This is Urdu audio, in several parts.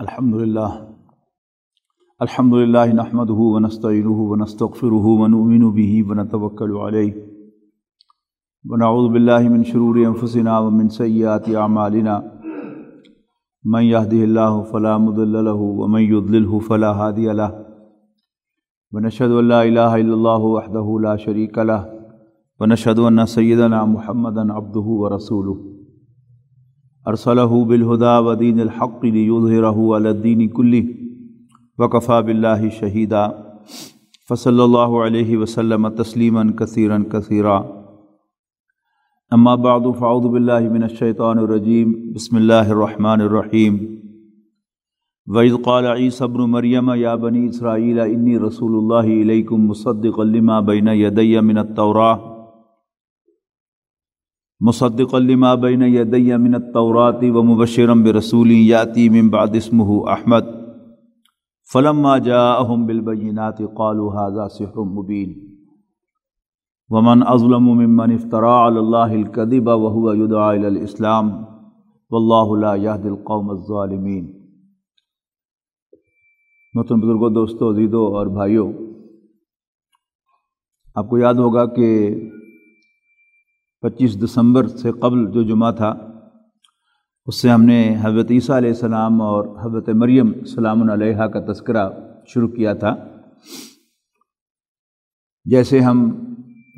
الحمدللہ نحمدہ ونستعینہ ونستغفرہ ونؤمن بہ ونتوکل علیہ ونعوذ باللہ من شرور انفسنا ومن سیئات اعمالنا من یہدہ اللہ فلا مضل لہ ومن یضللہ فلا ہادی لہ ونشہد ان لا الہ الا اللہ وحدہ لا شریک لہ ونشہد ان سیدنا محمدا عبدہ ورسولہ ارسلہ بالہدی ودین الحق لیظہرہ علی الدین کلہ وکفی باللہ شہیدا فصلی اللہ علیہ وسلم تسلیما کثیرا کثیرا اما بعد فاعوذ باللہ من الشیطان الرجیم بسم اللہ الرحمن الرحیم وَإِذْ قَالَ عِيسَى ابْنُ مَرْيَمَ يَا بَنِي إِسْرَائِيلَ إِنِّي رَسُولُ اللَّهِ إِلَيْكُمْ مُصَدِّقًا لِمَا بَيْنَ يَدَيَّ مِنَ التَّوْرَاةِ وَمُبَشِّرًا بِرَسُولٍ يَأْتِي مِن بَعْدِ اسْمُهُ أَحْمَدُ فَلَمَّا جَاءَهُم بِالْبَيِّنَاتِ قَالُوا هَذَا سِحْرٌ مُبِينٌ وَمَنْ أَظْلَمُ مِمَّنِ افْتَرَىٰ عَلَى اللَّهِ الْكَذِبَ وَهُوَ يُدْعَىٰ إِلَى الْإِسْلَامِ وَاللَّهُ لَا يَهْدِي الْقَوْمَ الظَّالِمِينَ۔ محترم بزرگوں، دوستوں، عزیزوں اور بھائیوں، آپ کو یاد ہوگا کہ 25 دسمبر سے قبل جو جمعہ تھا اس سے ہم نے حضرت عیسیٰ علیہ السلام اور حضرت مریم سلام علیہا کا تذکرہ شروع کیا تھا۔ جیسے ہم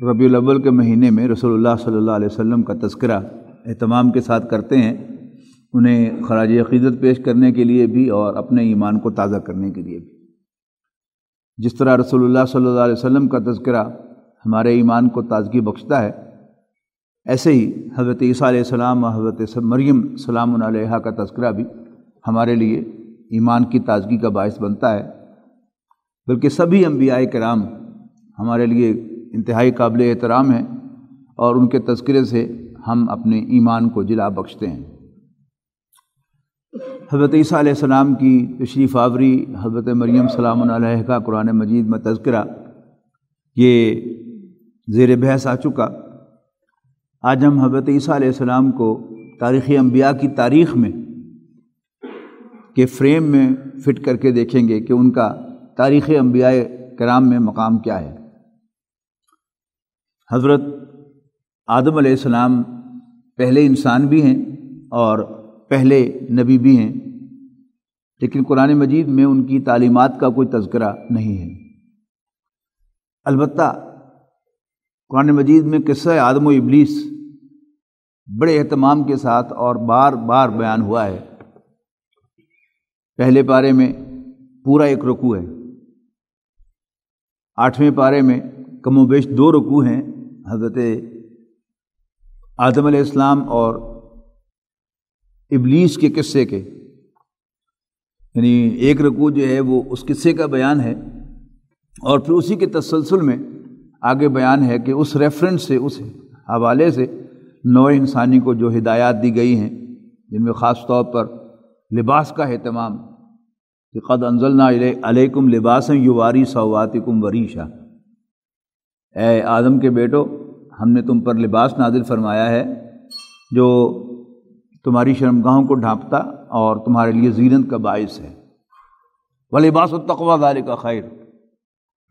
ربیع الاول کے مہینے میں رسول اللہ صلی اللہ علیہ وسلم کا تذکرہ اہتمام کے ساتھ کرتے ہیں، انہیں خراج عقیدت پیش کرنے کے لیے بھی اور اپنے ایمان کو تازہ کرنے کے لیے بھی، جس طرح رسول اللہ صلی اللہ علیہ وسلم کا تذکرہ ہمارے ایمان کو تازگی بخشتا ہے، ایسے ہی حضرت عیسیٰ علیہ السلام اور حضرت مریم سلام علیہا کا تذکرہ بھی ہمارے لیے ایمان کی تازگی کا باعث بنتا ہے۔ بلکہ سبھی انبیاء کرام ہمارے لیے انتہائی قابل احترام ہیں اور ان کے تذکرے سے ہم اپنے ایمان کو جلا بخشتے ہیں۔ حضرت عیسیٰ علیہ السلام کی تشریف آوری، حضرت مریم سلام علیہا کا قرآن مجید میں تذکرہ، یہ زیر بحث آ چکا۔ آج ہم حضرت عیسیٰ علیہ السلام کو تاریخ انبیاء کی تاریخ میں کے فریم میں فٹ کر کے دیکھیں گے کہ ان کا تاریخ انبیاء کرام میں مقام کیا ہے۔ حضرت آدم علیہ السلام پہلے انسان بھی ہیں اور پہلے نبی بھی ہیں، لیکن قرآن مجید میں ان کی تعلیمات کا کوئی تذکرہ نہیں ہے۔ البتہ قرآن مجید میں قصہ آدم و ابلیس بڑے اہتمام کے ساتھ اور بار بار بیان ہوا ہے۔ پہلے پارے میں پورا ایک رکوع ہے، 8ویں پارے میں کم و بیش 2 رکوع ہیں حضرت آدم علیہ السلام اور ابلیس کے قصے کے، یعنی ایک رکوع جو ہے وہ اس قصے کا بیان ہے، اور پھر اسی کے تسلسل میں آگے بیان ہے کہ اس ریفرنس سے، اس حوالے سے نوع انسانی کو جو ہدایات دی گئی ہیں، جن میں خاص طور پر لباس کا اہتمام کہ قد انزلنا علیکم لباسا یواری سوآتکم وریشا، اے آدم کے بیٹو، ہم نے تم پر لباس نازل فرمایا ہے جو تمہاری شرمگاہوں کو ڈھانپتا اور تمہارے لیے زینت کا باعث ہے۔ وَلِبَاسُ التَّقْوَىٰ ذَلِكَ خَيْرٌ،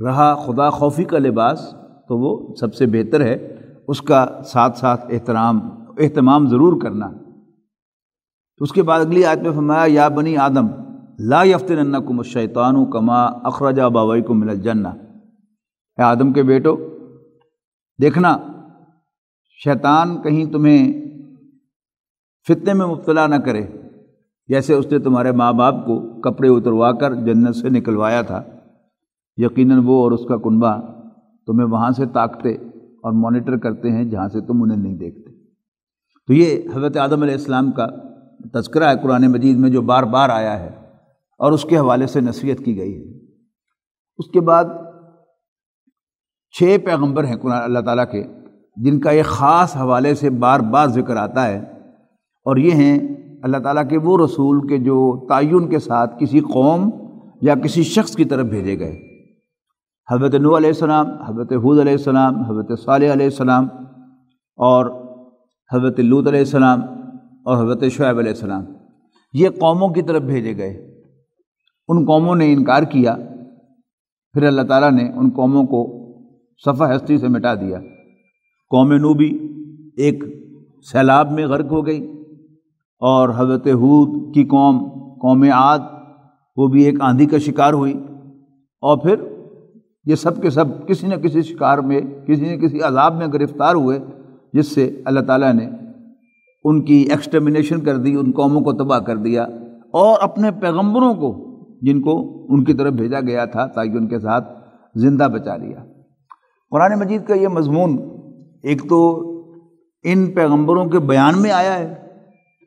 رہا خدا خوفی کا لباس تو وہ سب سے بہتر ہے، اس کا ساتھ ساتھ اہتمام ضرور کرنا۔ اس کے بعد اگلی آیت میں فرمایا یا بنی آدم لا یفتننکم الشیطان کما اخرج ابویکم من الجنہ، اے آدم کے بیٹو دیکھنا شیطان کہیں تمہیں فتنے میں مبتلا نہ کرے، جیسے اس نے تمہارے ماں باپ کو کپڑے اتروا کر جنت سے نکلوایا تھا۔ یقیناً وہ اور اس کا کنبہ تمہیں وہاں سے تاکتے اور مانیٹر کرتے ہیں جہاں سے تم انہیں نہیں دیکھتے۔ تو یہ حضرت آدم علیہ السلام کا تذکرہ ہے قرآن مجید میں، جو بار بار آیا ہے اور اس کے حوالے سے نصیحت کی گئی ہے۔ اس کے بعد 6 پیغمبر ہیں قرآن اللہ تعالیٰ کے، جن کا ایک خاص حوالے سے بار بار ذکر آتا ہے، اور یہ ہیں اللہ تعالیٰ کے وہ رسول کے جو تعین کے ساتھ کسی قوم یا کسی شخص کی طرف بھیجے گئے۔ حضرت نوح علیہ السلام، حضرت ہود علیہ السلام، حضرت صالح علیہ السلام، اور حضرت لوط علیہ السلام اور حضرت شعیب علیہ السلام، یہ قوموں کی طرف بھیجے گئے۔ ان قوموں نے انکار کیا، پھر اللہ تعالیٰ نے ان قوموں کو صفحہ ہستی سے مٹا دیا۔ قوم نوح بھی ایک سیلاب میں غرق ہو گئی، اور حضرت ہود کی قوم عاد، وہ بھی ایک آندھی کا شکار ہوئی، اور پھر یہ سب کے سب کسی نہ کسی شکار میں، کسی نہ کسی عذاب میں گرفتار ہوئے، جس سے اللہ تعالیٰ نے ان کی ایکسٹرمنیشن کر دی، ان قوموں کو تباہ کر دیا، اور اپنے پیغمبروں کو جن کو ان کی طرف بھیجا گیا تھا تعین کے ساتھ زندہ بچا لیا۔ قرآن مجید کا یہ مضمون ایک تو ان پیغمبروں کے بیان میں آیا ہے،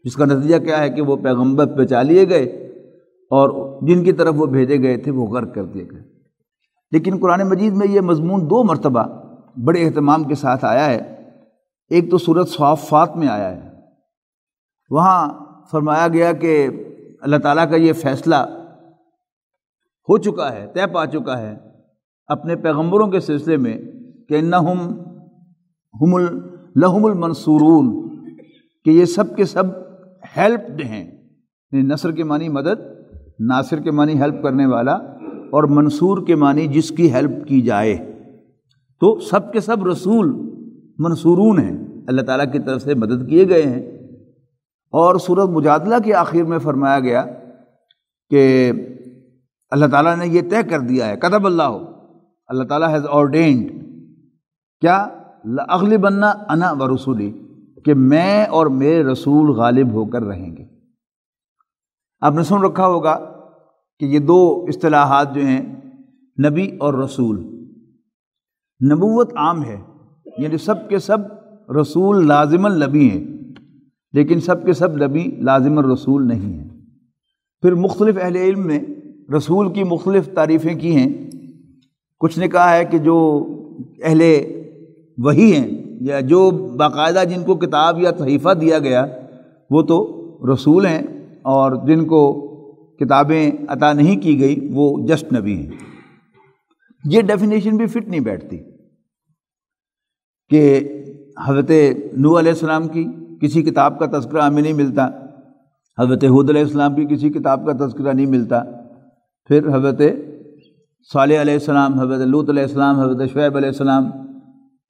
جس کا نتیجہ کیا ہے کہ وہ پیغمبر بچا لیے گئے، اور جن کی طرف وہ بھیجے گئے تھے وہ غرق کر دیے گئے۔ لیکن قرآن مجید میں یہ مضمون 2 مرتبہ بڑے اہتمام کے ساتھ آیا ہے۔ ایک تو سورۃ صافات میں آیا ہے، وہاں فرمایا گیا کہ اللہ تعالیٰ کا یہ فیصلہ ہو چکا ہے، طے پا چکا ہے اپنے پیغمبروں کے سلسلے میں کہ انہم لہم المنصورون، کہ یہ سب کے سب ہیلپڈ ہیں۔ نصر کے معنی مدد، ناصر کے معنی ہیلپ کرنے والا، اور منصور کے معنی جس کی ہیلپ کی جائے۔ تو سب کے سب رسول منصورون ہیں، اللہ تعالیٰ کی طرف سے مدد کیے گئے ہیں۔ اور سورۃ مجادلہ کے آخر میں فرمایا گیا کہ اللہ تعالیٰ نے یہ طے کر دیا ہے، کتب اللہ تعالیٰ ہیز آرڈینڈ، کیا لأغلبن انا ورسولی، کہ میں اور میرے رسول غالب ہو کر رہیں گے۔ آپ نے سن رکھا ہوگا کہ یہ 2 اصطلاحات جو ہیں، نبی اور رسول، نبوت عام ہے، یعنی سب کے سب رسول لازم النبی ہیں، لیکن سب کے سب نبی لازم الرسول نہیں ہیں۔ پھر مختلف اہل علم نے رسول کی مختلف تعریفیں کی ہیں۔ کچھ نے کہا ہے کہ جو اہل وحی ہیں، یا جو باقاعدہ جن کو کتاب یا صحیفہ دیا گیا، وہ تو رسول ہیں، اور جن کو کتابیں عطا نہیں کی گئی وہ جسٹ نبی ہیں۔ یہ ڈیفینیشن بھی فٹ نہیں بیٹھتی کہ حضرت نوح علیہ السلام کی کسی کتاب کا تذکرہ ہمیں نہیں ملتا، حضرت ہود علیہ السلام کی کسی کتاب کا تذکرہ نہیں ملتا، پھر حضرت صالح علیہ السلام، حضرت لوط علیہ السلام، حضرت شعیب علیہ السلام،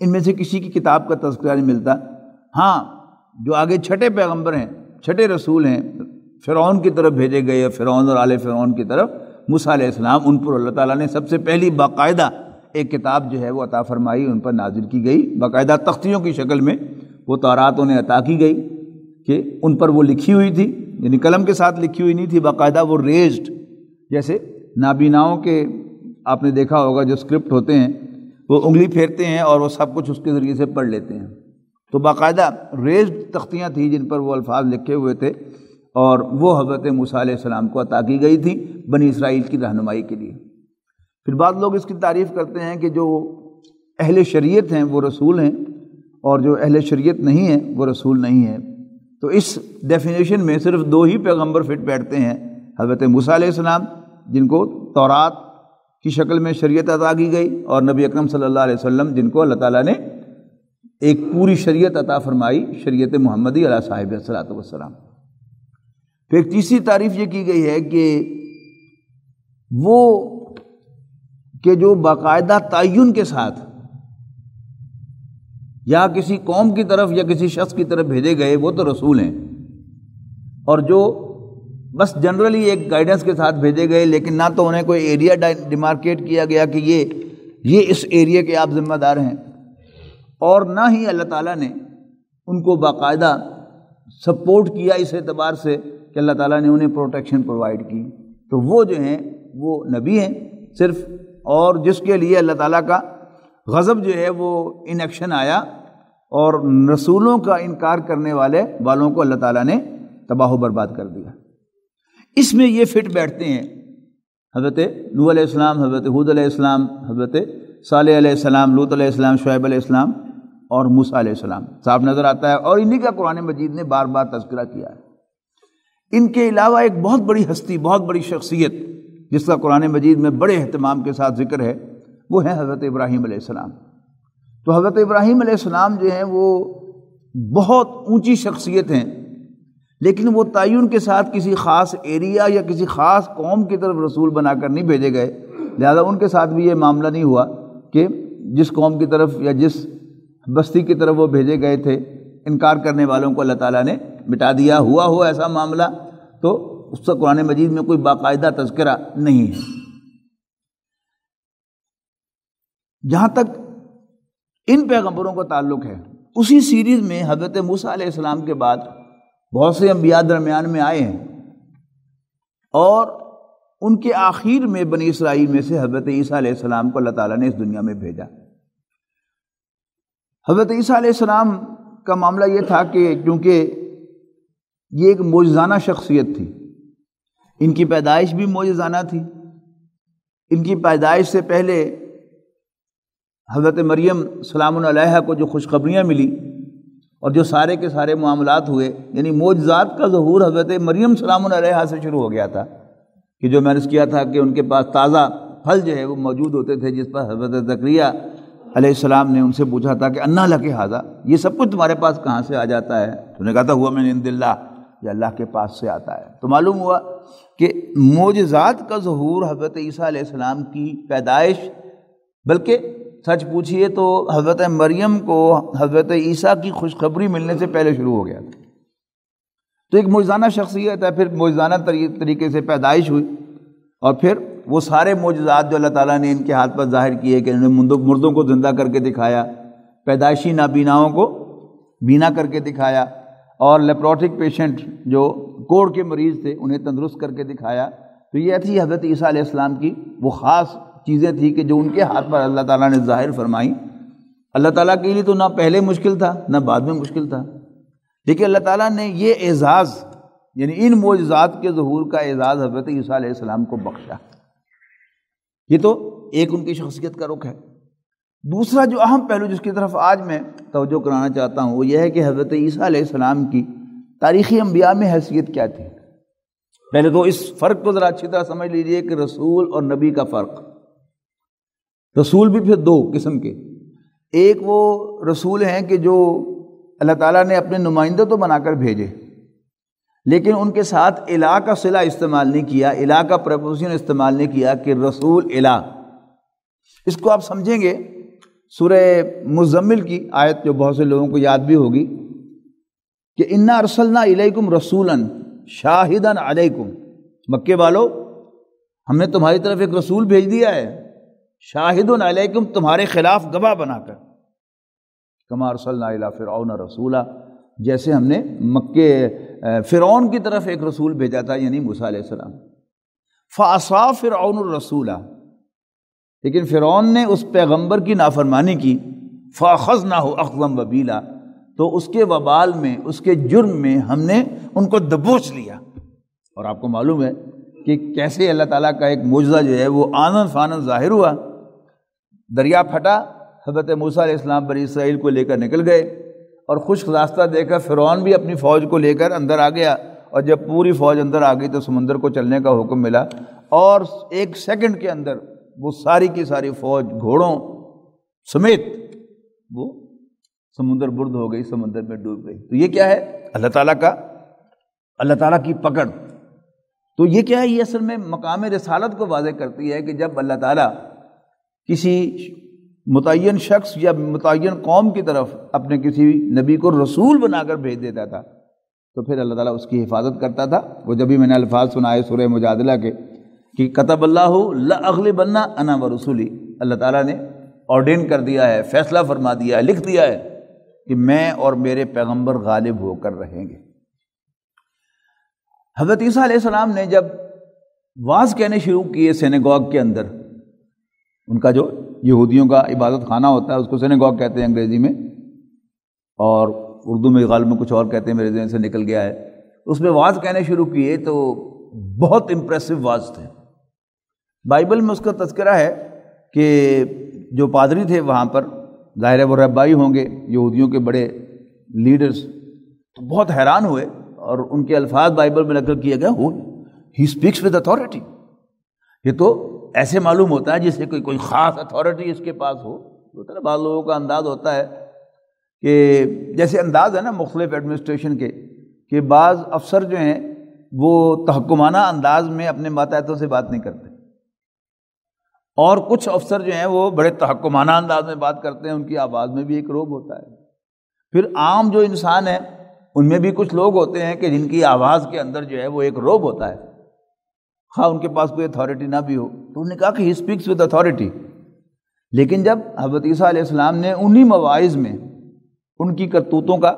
ان میں سے کسی کی کتاب کا تذکرہ نہیں ملتا۔ ہاں، جو آگے چھٹے پیغمبر ہیں، چھٹے رسول ہیں، فرعون کی طرف بھیجے گئے، فرعون اور آل فرعون کی طرف، موسیٰ علیہ السلام، ان پر اللہ تعالیٰ نے سب سے پہلی باقاعدہ ایک کتاب جو ہے وہ عطا فرمائی، ان پر نازل کی گئی، باقاعدہ تختیوں کی شکل میں وہ تورات انہیں عطا کی گئی کہ ان پر وہ لکھی ہوئی تھی، یعنی قلم کے ساتھ لکھی ہوئی نہیں تھی، باقاعدہ وہ ریزڈ، جیسے نابیناؤں کے آپ نے دیکھا ہوگا جو اسکرپٹ ہوتے ہیں، وہ انگلی پھیرتے ہیں اور وہ سب کچھ اس کے ذریعے سے پڑھ لیتے ہیں، تو باقاعدہ ریزڈ تختیاں تھیں جن پر وہ الفاظ لکھے ہوئے تھے، اور وہ حضرت موسیٰ علیہ السلام کو عطا کی گئی تھی بنی اسرائیل کی رہنمائی کے لیے۔ پھر بعض لوگ اس کی تعریف کرتے ہیں کہ جو اہل شریعت ہیں وہ رسول ہیں، اور جو اہل شریعت نہیں ہیں وہ رسول نہیں ہیں۔ تو اس ڈیفینیشن میں صرف 2 ہی پیغمبر فٹ بیٹھتے ہیں، حضرت موسیٰ علیہ السلام جن کو تورات کی شکل میں شریعت عطا کی گئی، اور نبی اکرم صلی اللہ علیہ وسلم جن کو اللہ تعالیٰ نے ایک پوری شریعت عطا فرمائی، شریعت محمدی علیہ صاحب الصلاۃ والسلام۔ پھر ایک تیسری تعریف یہ کی گئی ہے کہ وہ کہ جو باقاعدہ تعین کے ساتھ یا کسی قوم کی طرف یا کسی شخص کی طرف بھیجے گئے وہ تو رسول ہیں، اور جو بس جنرلی ایک گائیڈنس کے ساتھ بھیجے گئے، لیکن نہ تو انہیں کوئی ایریا ڈیمارکیٹ کیا گیا کہ یہ اس ایریا کے آپ ذمہ دار ہیں، اور نہ ہی اللہ تعالیٰ نے ان کو باقاعدہ سپورٹ کیا اس اعتبار سے کہ اللہ تعالیٰ نے انہیں پروٹیکشن پرووائڈ کی۔ تو وہ جو ہیں وہ نبی ہیں صرف، اور جس کے لیے اللہ تعالیٰ کا غضب جو ہے وہ ان ایکشن آیا، اور رسولوں کا انکار کرنے والوں کو اللہ تعالیٰ نے تباہ و برباد کر دیا۔ اس میں یہ فٹ بیٹھتے ہیں حضرت نوح علیہ السلام، حضرت ہود علیہ السلام، حضرت صالح علیہ السلام، لوط علیہ السلام، شعیب علیہ السلام اور موسیٰ علیہ السلام صاحب نظر آتا ہے، اور انہی کا قرآن مجید نے بار بار تذکرہ کیا ہے۔ ان کے علاوہ ایک بہت بڑی ہستی، بہت بڑی شخصیت جس کا قرآن مجید میں بڑے اہتمام کے ساتھ ذکر ہے، وہ ہے حضرت ابراہیم علیہ السلام۔ تو حضرت ابراہیم علیہ السلام جو ہیں وہ بہت اونچی شخصیت ہیں، لیکن وہ تعین کے ساتھ کسی خاص ایریا یا کسی خاص قوم کی طرف رسول بنا کر نہیں بھیجے گئے، لہذا ان کے ساتھ بھی یہ معاملہ نہیں ہوا کہ جس قوم کی طرف یا جس بستی کی طرف وہ بھیجے گئے تھے انکار کرنے والوں کو اللہ تعالیٰ نے مٹا دیا۔ ہوا ہو ایسا معاملہ تو اس کا قرآن مجید میں کوئی باقاعدہ تذکرہ نہیں ہے۔ جہاں تک ان پیغمبروں کا تعلق ہے، اسی سیریز میں حضرت موسیٰ علیہ السلام کے بعد بہت سے انبیاء درمیان میں آئے ہیں، اور ان کے آخر میں بنی اسرائیل میں سے حضرت عیسیٰ علیہ السلام کو اللہ تعالیٰ نے اس دنیا میں بھیجا۔ حضرت عیسیٰ علیہ السلام کا معاملہ یہ تھا کہ کیونکہ یہ ایک معجزانہ شخصیت تھی، ان کی پیدائش بھی معجزانہ تھی۔ ان کی پیدائش سے پہلے حضرت مریم سلام علیہا کو جو خوشخبریاں ملی اور جو سارے کے سارے معاملات ہوئے، یعنی معجزات کا ظہور حضرت مریم سلام علیہا سے شروع ہو گیا تھا، کہ جو میں نے کیا تھا کہ ان کے پاس تازہ پھل جو ہے وہ موجود ہوتے تھے، جس پر حضرت زکریا علیہ السلام نے ان سے پوچھا تھا کہ انا لک ھذا، یہ سب کچھ تمہارے پاس کہاں سے آ جاتا ہے؟ تو نے کہا تھا ہوا من عند اللہ، یہ اللہ کے پاس سے آتا ہے۔ تو معلوم ہوا کہ معجزات کا ظہور حضرت عیسیٰ علیہ السلام کی پیدائش، بلکہ سچ پوچھئے تو حضرت مریم کو حضرت عیسیٰ کی خوشخبری ملنے سے پہلے شروع ہو گیا تھا۔ تو ایک معجزانہ شخصیت ہے، پھر معجزانہ طریقے سے پیدائش ہوئی، اور پھر وہ سارے معجزات جو اللہ تعالیٰ نے ان کے ہاتھ پر ظاہر کیے کہ انہوں نے مردوں کو زندہ کر کے دکھایا، پیدائشی نابیناؤں کو بینا کر کے دکھایا، اور لیپروٹک پیشنٹ جو کوڑ کے مریض تھے انہیں تندرست کر کے دکھایا۔ تو یہ تھی حضرت عیسیٰ علیہ السلام کی وہ خاص چیزیں تھیں کہ جو ان کے ہاتھ پر اللہ تعالیٰ نے ظاہر فرمائیں۔ اللہ تعالیٰ کے لیے تو نہ پہلے مشکل تھا نہ بعد میں مشکل تھا، لیکن اللہ تعالیٰ نے یہ اعزاز، یعنی ان معجزات کے ظہور کا اعزاز حضرت عیسیٰ علیہ السلام کو بخشا۔ یہ تو ایک ان کی شخصیت کا رخ ہے۔ دوسرا جو اہم پہلو جس کی طرف آج میں توجہ کرانا چاہتا ہوں وہ یہ ہے کہ حضرت عیسیٰ علیہ السلام کی تاریخی انبیاء میں حیثیت کیا تھی۔ پہلے تو اس فرق کو ذرا اچھی طرح سمجھ لیجئے کہ رسول اور نبی کا فرق۔ رسول بھی پھر دو قسم کے، ایک وہ رسول ہیں کہ جو اللہ تعالیٰ نے اپنے نمائندے تو بنا کر بھیجے، لیکن ان کے ساتھ الہ کا صلہ استعمال نہیں کیا، الہ کا پریپوزیشن استعمال نہیں کیا کہ رسول الہ۔ اس کو آپ سمجھیں گے سورہ مزمل کی آیت جو بہت سے لوگوں کو یاد بھی ہوگی کہ انا ارسلنا الیکم رسولا شاہدا علیکم، مکے والو ہم نے تمہاری طرف ایک رسول بھیج دیا ہے، شاہد علیکم، تمہارے خلاف گواہ بنا کر، کما ارسلنا الی فرعون رسولا، جیسے ہم نے مکے فرعون کی طرف ایک رسول بھیجا تھا، یعنی موسیٰ علیہ السلام۔ فعصا فرعون الرسول، لیکن فرعون نے اس پیغمبر کی نافرمانی کی، فاخذناہ اخذا وبیلا، تو اس کے وبال میں، اس کے جرم میں ہم نے ان کو دبوچ لیا۔ اور آپ کو معلوم ہے کہ کیسے اللہ تعالیٰ کا ایک معجزہ جو ہے وہ آنن فانن ظاہر ہوا۔ دریا پھٹا، حضرت موسیٰ علیہ السلام بنی اسرائیل کو لے کر نکل گئے، اور خشک راستہ دے کر فرعون بھی اپنی فوج کو لے کر اندر آ گیا، اور جب پوری فوج اندر آ گئی تو سمندر کو چلنے کا حکم ملا، اور ایک سیکنڈ کے اندر وہ ساری کی ساری فوج گھوڑوں سمیت وہ سمندر برد ہو گئی، سمندر میں ڈوب گئی۔ تو یہ کیا ہے؟ اللہ تعالیٰ کی پکڑ۔ تو یہ کیا ہے؟ یہ اصل میں مقام رسالت کو واضح کرتی ہے کہ جب اللہ تعالیٰ کسی متعین شخص یا متعین قوم کی طرف اپنے کسی نبی کو رسول بنا کر بھیج دیتا تھا تو پھر اللہ تعالیٰ اس کی حفاظت کرتا تھا۔ وہ جب بھی میں نے الفاظ سنائے سورہ مجادلہ کے کہ کتب اللہ لأغلبن انا ورسولی، اللہ تعالیٰ نے آرڈین کر دیا ہے، فیصلہ فرما دیا ہے، لکھ دیا ہے کہ میں اور میرے پیغمبر غالب ہو کر رہیں گے۔ حضرت عیسیٰ علیہ السلام نے جب واعظ کہنے شروع کیے سینیگوگ کے اندر، ان کا جو یہودیوں کا عبادت خانہ ہوتا ہے اس کو سینیگوگ کہتے ہیں انگریزی میں، اور اردو میں غالباً کچھ اور کہتے ہیں، میرے ذہن سے نکل گیا ہے۔ اس میں واعظ کہنے شروع کیے تو بہت امپریسو واعظ تھے۔ بائبل میں اس کا تذکرہ ہے کہ جو پادری تھے وہاں پر، ظاہر ہے وہ ربائی ہوں گے، یہودیوں کے بڑے لیڈرز، تو بہت حیران ہوئے، اور ان کے الفاظ بائبل میں نقل کیا گیا، ہی اسپیکس ود اتھارٹی، یہ تو ایسے معلوم ہوتا ہے جیسے کوئی خاص اتھارٹی اس کے پاس ہو۔ ہوتا ہے نا بعض لوگوں کا انداز ہوتا ہے کہ جیسے انداز ہے نا مختلف ایڈمنسٹریشن کے کہ بعض افسر جو ہیں وہ تحکمانہ انداز میں اپنے ماتحتوں سے بات نہیں کرتے، اور کچھ افسر جو ہیں وہ بڑے تحکمانہ انداز میں بات کرتے ہیں، ان کی آواز میں بھی ایک روب ہوتا ہے۔ پھر عام جو انسان ہے ان میں بھی کچھ لوگ ہوتے ہیں کہ جن کی آواز کے اندر جو ہے وہ ایک روب ہوتا ہے، خواہ ان کے پاس کوئی اتھارٹی نہ بھی ہو۔ تو انہوں نے کہا کہ ہی اسپیکس ود اتھارٹی، لیکن جب حضرت عیسیٰ علیہ السلام نے انہی مواعظ میں ان کی کرتوتوں کا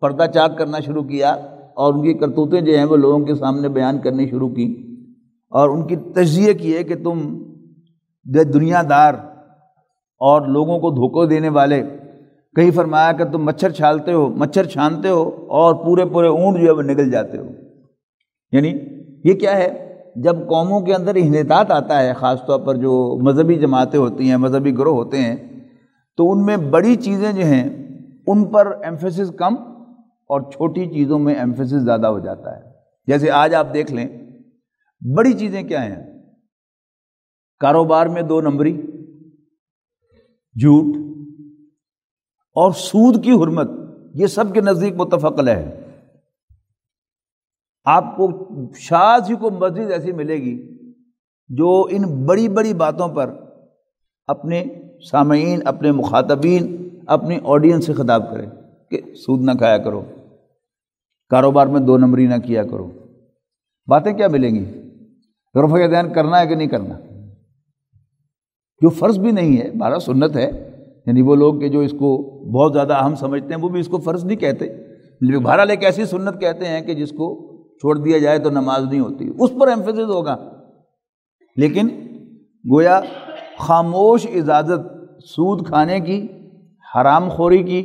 پردہ چاک کرنا شروع کیا اور ان کی کرتوتیں جو ہیں وہ لوگوں کے سامنے بیان کرنی شروع کی، اور ان کی تجزیہ کی ہے کہ تم دنیا دار اور لوگوں کو دھوکہ دینے والے، کہیں فرمایا کہ تم مچھر چھانتے ہو اور پورے اونٹ جو ہے وہ نگل جاتے ہو۔ یعنی یہ کیا ہے، جب قوموں کے اندر انحطاط آتا ہے، خاص طور پر جو مذہبی جماعتیں ہوتی ہیں، مذہبی گروہ ہوتے ہیں، تو ان میں بڑی چیزیں جو ہیں ان پر ایمفیسس کم اور چھوٹی چیزوں میں ایمفیسس زیادہ ہو جاتا ہے۔ جیسے آج آپ دیکھ لیں، بڑی چیزیں کیا ہیں، کاروبار میں 2 نمبری، جھوٹ اور سود کی حرمت، یہ سب کے نزدیک متفق علیہ ہے۔ آپ کو شاذ ہی کو مسجد ایسی ملے گی جو ان بڑی بڑی باتوں پر اپنے سامعین، اپنے مخاطبین، اپنی آڈینس سے خطاب کرے کہ سود نہ کھایا کرو، کاروبار میں 2 نمبری نہ کیا کرو۔ باتیں کیا ملیں گی؟ رفع دین کرنا ہے کہ نہیں کرنا، جو فرض بھی نہیں ہے، بہرحال سنت ہے، یعنی وہ لوگ کہ جو اس کو بہت زیادہ اہم سمجھتے ہیں وہ بھی اس کو فرض نہیں کہتے، لیکن بہرحال ایک ایسی سنت کہتے ہیں کہ جس کو چھوڑ دیا جائے تو نماز نہیں ہوتی، اس پر ایمفیسس ہوگا۔ لیکن گویا خاموش اجازت سود کھانے کی، حرام خوری کی،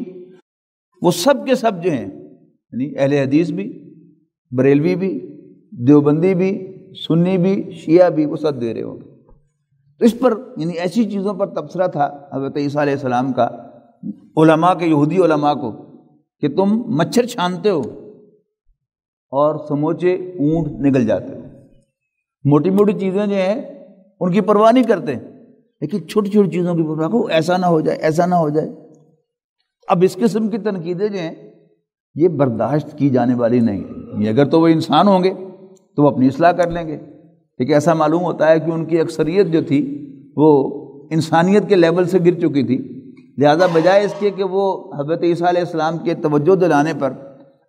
وہ سب کے سب جو ہیں، یعنی اہل حدیث بھی، بریلوی بھی، دیوبندی بھی، سنی بھی، شیعہ بھی، وہ سب دے رہے ہوں گے۔ تو اس پر یعنی ایسی چیزوں پر تبصرہ تھا حضرت عیسیٰ علیہ السلام کا علماء کے، یہودی علماء کو، کہ تم مچھر چھانتے ہو اور سموچے اونٹ نگل جاتے ہو۔ موٹی موٹی چیزیں جو ہیں ان کی پرواہ نہیں کرتے، لیکن چھوٹی چھوٹی چیزوں کی پرواہ کرو، ایسا نہ ہو جائے، ایسا نہ ہو جائے۔ اب اس قسم کی تنقیدیں جو ہیں یہ برداشت کی جانے والی نہیں، اگر تو وہ انسان ہوں گے تو وہ اپنی اصلاح کر لیں گے، لیکن ایسا معلوم ہوتا ہے کہ ان کی اکثریت جو تھی وہ انسانیت کے لیول سے گر چکی تھی، لہذا بجائے اس کے کہ وہ حضرت عیسیٰ علیہ السلام کے توجہ دلانے پر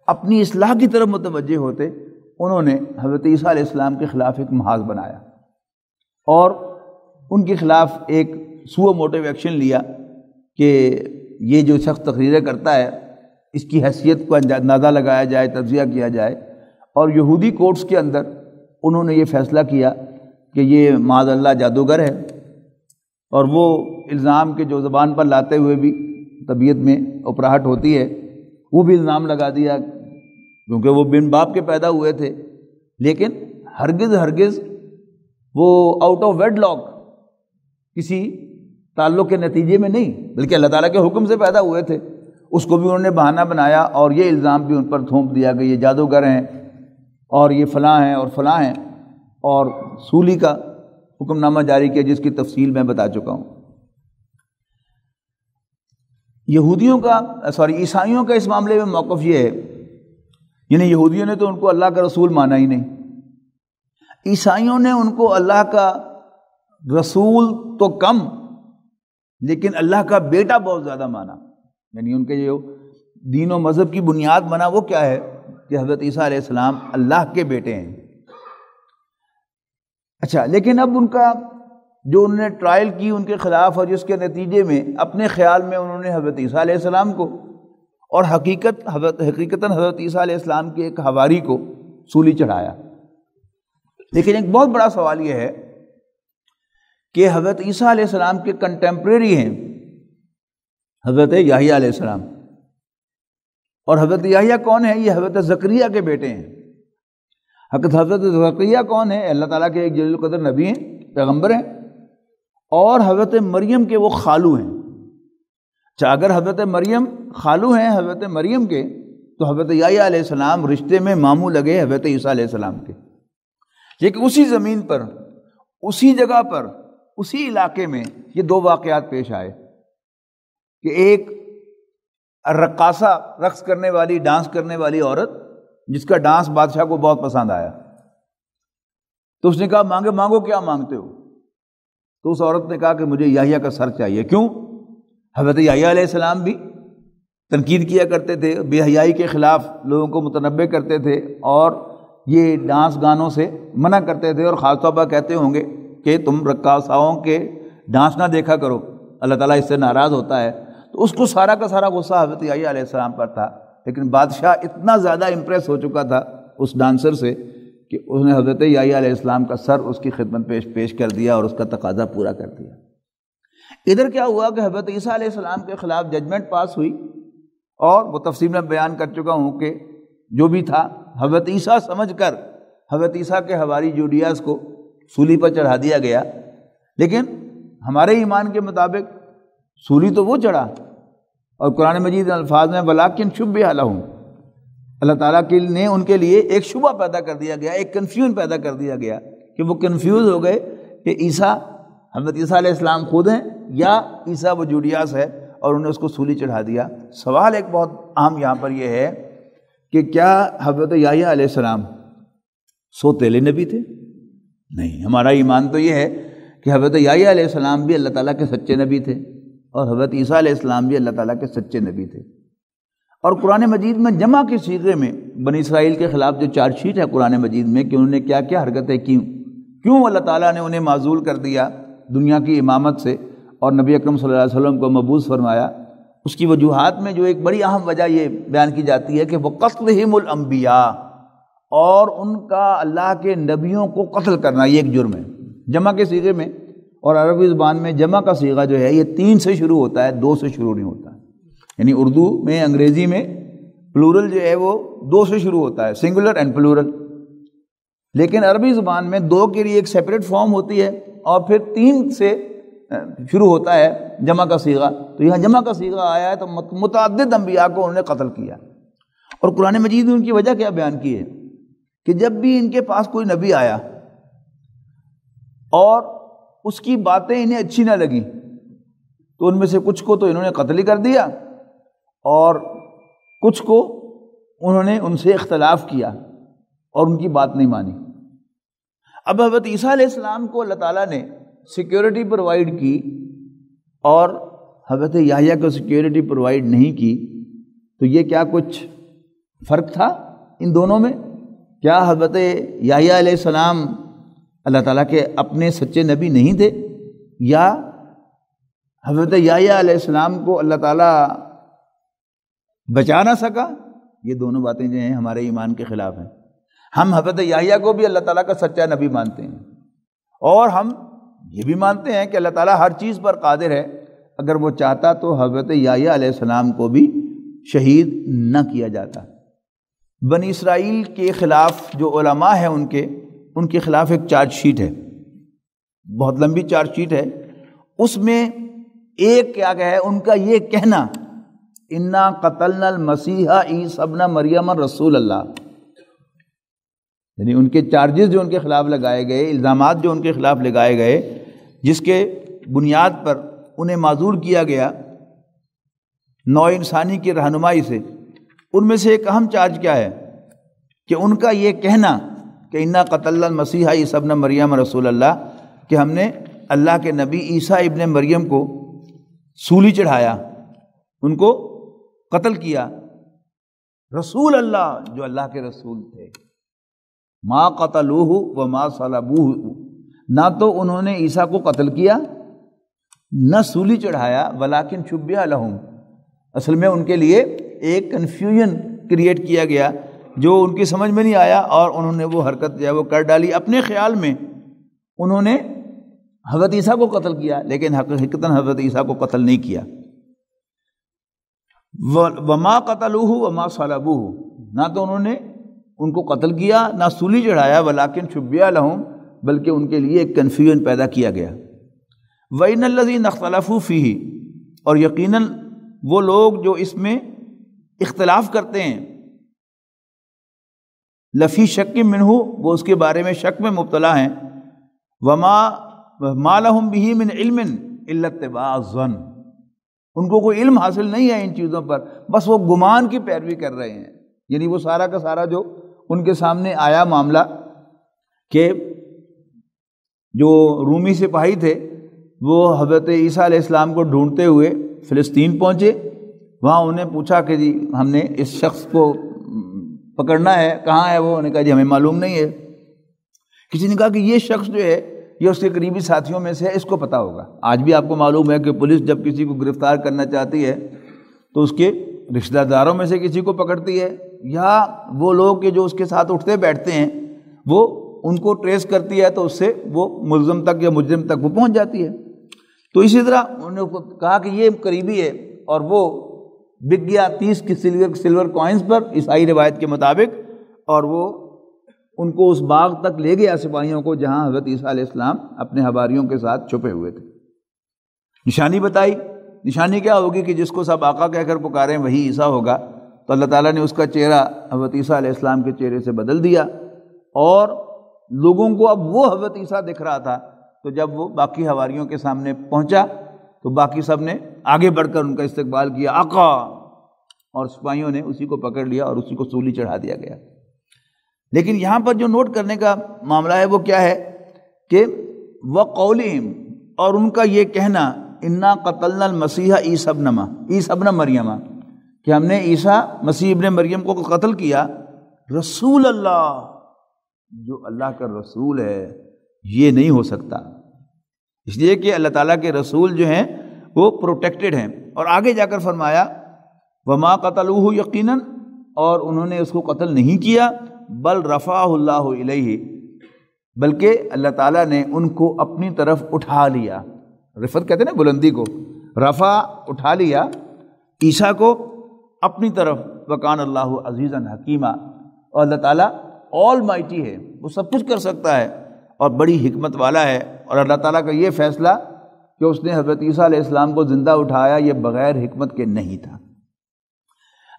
اپنی اصلاح کی طرف متوجہ ہوتے، انہوں نے حضرت عیسیٰ علیہ السلام کے خلاف ایک محاذ بنایا اور ان کے خلاف ایک سو موٹو ایکشن لیا کہ یہ جو شخص تقریریں کرتا ہے اس کی حیثیت کو اندازہ لگایا جائے، تجزیہ کیا جائے، اور یہودی کورٹس کے اندر انہوں نے یہ فیصلہ کیا کہ یہ معاذ اللہ جادوگر ہے، اور وہ الزام کے جو زبان پر لاتے ہوئے بھی طبیعت میں اپراہٹ ہوتی ہے، وہ بھی الزام لگا دیا کیونکہ وہ بن باپ کے پیدا ہوئے تھے، لیکن ہرگز وہ آؤٹ آف ویڈ لاک کسی تعلق کے نتیجے میں نہیں، بلکہ اللہ تعالیٰ کے حکم سے پیدا ہوئے تھے۔ اس کو بھی انہوں نے بہانہ بنایا اور یہ الزام بھی ان پر تھوپ دیا کہ یہ جادوگر ہیں اور یہ فلاں ہیں اور فلاں ہیں، اور سولی کا حکم نامہ جاری کیا جس کی تفصیل میں بتا چکا ہوں۔ عیسائیوں کا اس معاملے میں موقف یہ ہے، یعنی یہودیوں نے تو ان کو اللہ کا رسول مانا ہی نہیں، عیسائیوں نے ان کو اللہ کا رسول تو کم لیکن اللہ کا بیٹا بہت زیادہ مانا، یعنی ان کے جو دین و مذہب کی بنیاد بنا وہ کیا ہے کہ حضرت عیسیٰ علیہ السلام اللہ کے بیٹے ہیں۔ اچھا، لیکن اب ان کا جو انہوں نے ٹرائل کی ان کے خلاف، اور جس کے نتیجے میں اپنے خیال میں انہوں نے حضرت عیسیٰ علیہ السلام کو اور حقیقتاً حضرت عیسیٰ علیہ السلام کے ایک حواری کو سولی چڑھایا۔ لیکن ایک بہت بڑا سوال یہ ہے کہ حضرت عیسیٰ علیہ السلام کے کنٹمپریری ہیں حضرت یحییٰ علیہ السلام، اور حضرت یحییٰ کون ہیں؟ یہ حضرت زکریا کے بیٹے ہیں۔ حضرت زکریا کون ہیں؟ اللہ تعالیٰ کے ایک جلیل القدر نبی ہیں، پیغمبر ہیں، اور حضرت مریم کے وہ خالو ہیں۔ اچھا، اگر حضرت مریم خالو ہیں حضرت مریم کے، تو حضرت یحییٰ علیہ السلام رشتے میں ماموں لگے حضرت عیسیٰ علیہ السلام کے۔ لیکن اسی زمین پر، اسی جگہ پر، اسی علاقے میں یہ 2 واقعات پیش آئے کہ ایک رقاصہ، رقص کرنے والی، ڈانس کرنے والی عورت جس کا ڈانس بادشاہ کو بہت پسند آیا، تو اس نے کہا مانگے مانگو، کیا مانگتے ہو؟ تو اس عورت نے کہا کہ مجھے یحییٰ کا سر چاہیے۔ کیوں؟ حضرت یحییٰ علیہ السلام بھی تنقید کیا کرتے تھے، بے حیائی کے خلاف لوگوں کو متنبہ کرتے تھے، اور یہ ڈانس گانوں سے منع کرتے تھے، اور خاص طور پر کہتے ہوں گے کہ تم رقاصاؤں کے ڈانس نہ دیکھا کرو، اللہ تعالیٰ اس سے ناراض ہوتا ہے۔ تو اس کو سارا کا سارا غصہ حضرت یحییٰ علیہ السلام پر تھا، لیکن بادشاہ اتنا زیادہ امپریس ہو چکا تھا اس ڈانسر سے کہ اس نے حضرت یحییٰ علیہ السلام کا سر اس کی خدمت پیش کر دیا اور اس کا تقاضا پورا کر دیا۔ ادھر کیا ہوا کہ حضرت عیسیٰ علیہ السلام کے خلاف ججمنٹ پاس ہوئی، اور وہ تفصیل میں بیان کر چکا ہوں کہ جو بھی تھا حضرت عیسیٰ سمجھ کر حضرت عیسیٰ کے حواری جوڈیاس کو سولی پر چڑھا دیا گیا، لیکن ہمارے ایمان کے مطابق سولی تو وہ چڑھا، اور قرآن مجید الفاظ میں وَلَٰكِن شُبِّهَ لَهُمْ، اللہ تعالیٰ نے ان کے لیے ایک شبہ پیدا کر دیا گیا، ایک کنفیوژن پیدا کر دیا گیا کہ وہ کنفیوز ہو گئے کہ عیسیٰ، حضرت عیسیٰ علیہ السلام خود ہیں یا عیسیٰ وہ جوڈیاس ہے، اور انہوں نے اس کو سولی چڑھا دیا۔ سوال ایک بہت اہم یہاں پر یہ ہے کہ کیا حضرت یحییٰ علیہ السلام سوتیلے نبی تھے؟ نہیں، ہمارا ایمان تو یہ ہے کہ حضرت یحییٰ علیہ السلام بھی اللہ تعالیٰ کے سچے نبی تھے، اور حضرت عیسیٰ علیہ السلام بھی اللہ تعالیٰ کے سچے نبی تھے۔ اور قرآن مجید میں جمع کے صیغے میں بنی اسرائیل کے خلاف جو چارج شیٹ ہے قرآن مجید میں کہ انہوں نے کیا کیا حرکتیں کی، کیوں اللہ تعالیٰ نے انہیں معزول کر دیا دنیا کی امامت سے اور نبی اکرم صلی اللہ علیہ وسلم کو مبعوث فرمایا، اس کی وجوہات میں جو ایک بڑی اہم وجہ یہ بیان کی جاتی ہے کہ وہ قتلہم الانبیاء، اور ان کا اللہ کے نبیوں کو قتل کرنا یہ ایک جرم ہے جمع کے صیغے میں۔ اور عربی زبان میں جمع کا صیغہ جو ہے یہ 3 سے شروع ہوتا ہے، 2 سے شروع نہیں ہوتا، یعنی اردو میں، انگریزی میں پلورل جو ہے وہ 2 سے شروع ہوتا ہے، سنگولر اینڈ پلورل، لیکن عربی زبان میں 2 کے لیے ایک سیپریٹ فارم ہوتی ہے، اور پھر 3 سے شروع ہوتا ہے جمع کا صیغہ۔ تو یہاں جمع کا صیغہ آیا ہے تو متعدد انبیاء کو انہوں نے قتل کیا، اور قرآن مجید نے ان کی وجہ کیا بیان کی ہے کہ جب بھی ان کے پاس کوئی نبی آیا اور اس کی باتیں انہیں اچھی نہ لگیں تو ان میں سے کچھ کو تو انہوں نے قتل ہی کر دیا، اور کچھ کو انہوں نے ان سے اختلاف کیا اور ان کی بات نہیں مانی۔ اب حضرت عیسیٰ علیہ السلام کو اللہ تعالیٰ نے سیکیورٹی پرووائڈ کی اور حضرت یحییٰ کو سیکیورٹی پرووائڈ نہیں کی، تو یہ کیا کچھ فرق تھا ان دونوں میں؟ کیا حضرت یحییٰ علیہ السلام اللہ تعالیٰ کے اپنے سچے نبی نہیں تھے، یا حضرت یحییٰ علیہ السلام کو اللہ تعالیٰ بچا نہ سکا؟ یہ دونوں باتیں جو ہیں ہمارے ایمان کے خلاف ہیں۔ ہم حضرت یحییٰ کو بھی اللہ تعالیٰ کا سچا نبی مانتے ہیں، اور ہم یہ بھی مانتے ہیں کہ اللہ تعالیٰ ہر چیز پر قادر ہے، اگر وہ چاہتا تو حضرت یحییٰ علیہ السلام کو بھی شہید نہ کیا جاتا۔ بنی اسرائیل کے خلاف جو علماء ہیں ان کے خلاف ایک چارج شیٹ ہے، بہت لمبی چارج شیٹ ہے، اس میں ایک کیا ہے ان کا یہ کہنا انا قتلنا المسیح عیسی ابن مریم رسول اللہ، یعنی ان کے چارجز جو ان کے خلاف لگائے گئے، الزامات جو ان کے خلاف لگائے گئے، جس کے بنیاد پر انہیں معزول کیا گیا نوع انسانی کی رہنمائی سے، ان میں سے ایک اہم چارج کیا ہے کہ ان کا یہ کہنا کہ انا قتلنا المسیح عیسی ابن مریم رسول اللہ، کہ ہم نے اللہ کے نبی عیسیٰ ابن مریم کو سولی چڑھایا، ان کو قتل کیا، رسول اللہ جو اللہ کے رسول تھے، ما قتلوہ وما صلبوہ، نہ تو انہوں نے عیسیٰ کو قتل کیا نہ سولی چڑھایا، ولیکن شبہ لہم، اصل میں ان کے لیے ایک کنفیوژن کریٹ کیا گیا جو ان کی سمجھ میں نہیں آیا، اور انہوں نے وہ حرکت جو ہے وہ کر ڈالی۔ اپنے خیال میں انہوں نے حضرت عیسیٰ کو قتل کیا، لیکن حقیقتاً حضرت عیسیٰ کو قتل نہیں کیا۔ وما قتلوہ وما صلبوہ، نہ تو انہوں نے ان کو قتل کیا نہ سولی چڑھایا، ولیکن شبہ لہم، بلکہ ان کے لیے ایک کنفیوژن پیدا کیا گیا۔ وَإِنَّ الَّذِينَ اخْتَلَفُوا فِيهِ، اور یقیناً وہ لوگ جو اس میں اختلاف کرتے ہیں، لفی شک منہ، وہ اس کے بارے میں شک میں مبتلا ہیں، وما لهم به من علم الا اتباع الظن، ان کو کوئی علم حاصل نہیں ہے ان چیزوں پر، بس وہ گمان کی پیروی کر رہے ہیں۔ یعنی وہ سارا کا سارا جو ان کے سامنے آیا معاملہ کہ جو رومی سپاہی تھے وہ حضرت عیسیٰ علیہ السلام کو ڈھونڈتے ہوئے فلسطین پہنچے، وہاں انہیں پوچھا کہ جی ہم نے اس شخص کو پکڑنا ہے، کہاں ہے وہ؟ انہوں نے کہا جی ہمیں معلوم نہیں ہے۔ کسی نے کہا کہ یہ شخص جو ہے یہ اس کے قریبی ساتھیوں میں سے ہے، اس کو پتہ ہوگا۔ آج بھی آپ کو معلوم ہے کہ پولیس جب کسی کو گرفتار کرنا چاہتی ہے تو اس کے رشتہ داروں میں سے کسی کو پکڑتی ہے، یا وہ لوگ کہ جو اس کے ساتھ اٹھتے بیٹھتے ہیں وہ ان کو ٹریس کرتی ہے، تو اس سے وہ ملزم تک یا مجرم تک وہ پہنچ جاتی ہے۔ تو اسی طرح انہوں نے کہا کہ یہ قریبی ہے، اور وہ بک گیا 30 کی سلور کوائنز پر عیسائی روایت کے مطابق، اور وہ ان کو اس باغ تک لے گیا سپاہیوں کو جہاں حضرت عیسیٰ علیہ السلام اپنے حواریوں کے ساتھ چھپے ہوئے تھے۔ نشانی بتائی، نشانی کیا ہوگی کہ جس کو سب آقا کہہ کر پکاریں وہی عیسیٰ ہوگا، تو اللہ تعالیٰ نے اس کا چہرہ حضرت عیسیٰ علیہ السلام کے چہرے سے بدل دیا، اور لوگوں کو اب وہ حضرت عیسیٰ دکھ رہا تھا۔ تو جب وہ باقی حواریوں کے سامنے پہنچا تو باقی سب نے آگے بڑھ کر ان کا استقبال کیا، آقا، اور سپاہیوں نے اسی کو پکڑ لیا اور اسی کو سولی چڑھا دیا گیا۔ لیکن یہاں پر جو نوٹ کرنے کا معاملہ ہے وہ کیا ہے کہ وَقَوْلِهِمْ، اور ان کا یہ کہنا، اِنَّا قَتَلْنَا الْمَسِيحَ عِيسَى ابْنَ مَرْيَمَ، کہ ہم نے عیسیٰ مسیح ابن مریم کو قتل کیا، رسول اللہ، جو اللہ کا رسول ہے، یہ نہیں ہو سکتا، اس لیے کہ اللہ تعالیٰ کے رسول جو ہیں وہ پروٹیکٹڈ ہیں۔ اور آگے جا کر فرمایا وَمَا قَتَلُوهُ یقیناً، اور انہوں نے اس کو قتل نہیں کیا، بل رفعہ اللہ الیہ، بلکہ اللہ تعالیٰ نے ان کو اپنی طرف اٹھا لیا۔ رفعت کہتے ہیں نا بلندی کو، رفع اٹھا لیا عیسیٰ کو اپنی طرف، وکان اللہ عزیزا حکیما، اور اللہ تعالیٰ آل مائٹی ہے، وہ سب کچھ کر سکتا ہے اور بڑی حکمت والا ہے۔ اور اللہ تعالیٰ کا یہ فیصلہ کہ اس نے حضرت عیسیٰ علیہ السلام کو زندہ اٹھایا، یہ بغیر حکمت کے نہیں تھا۔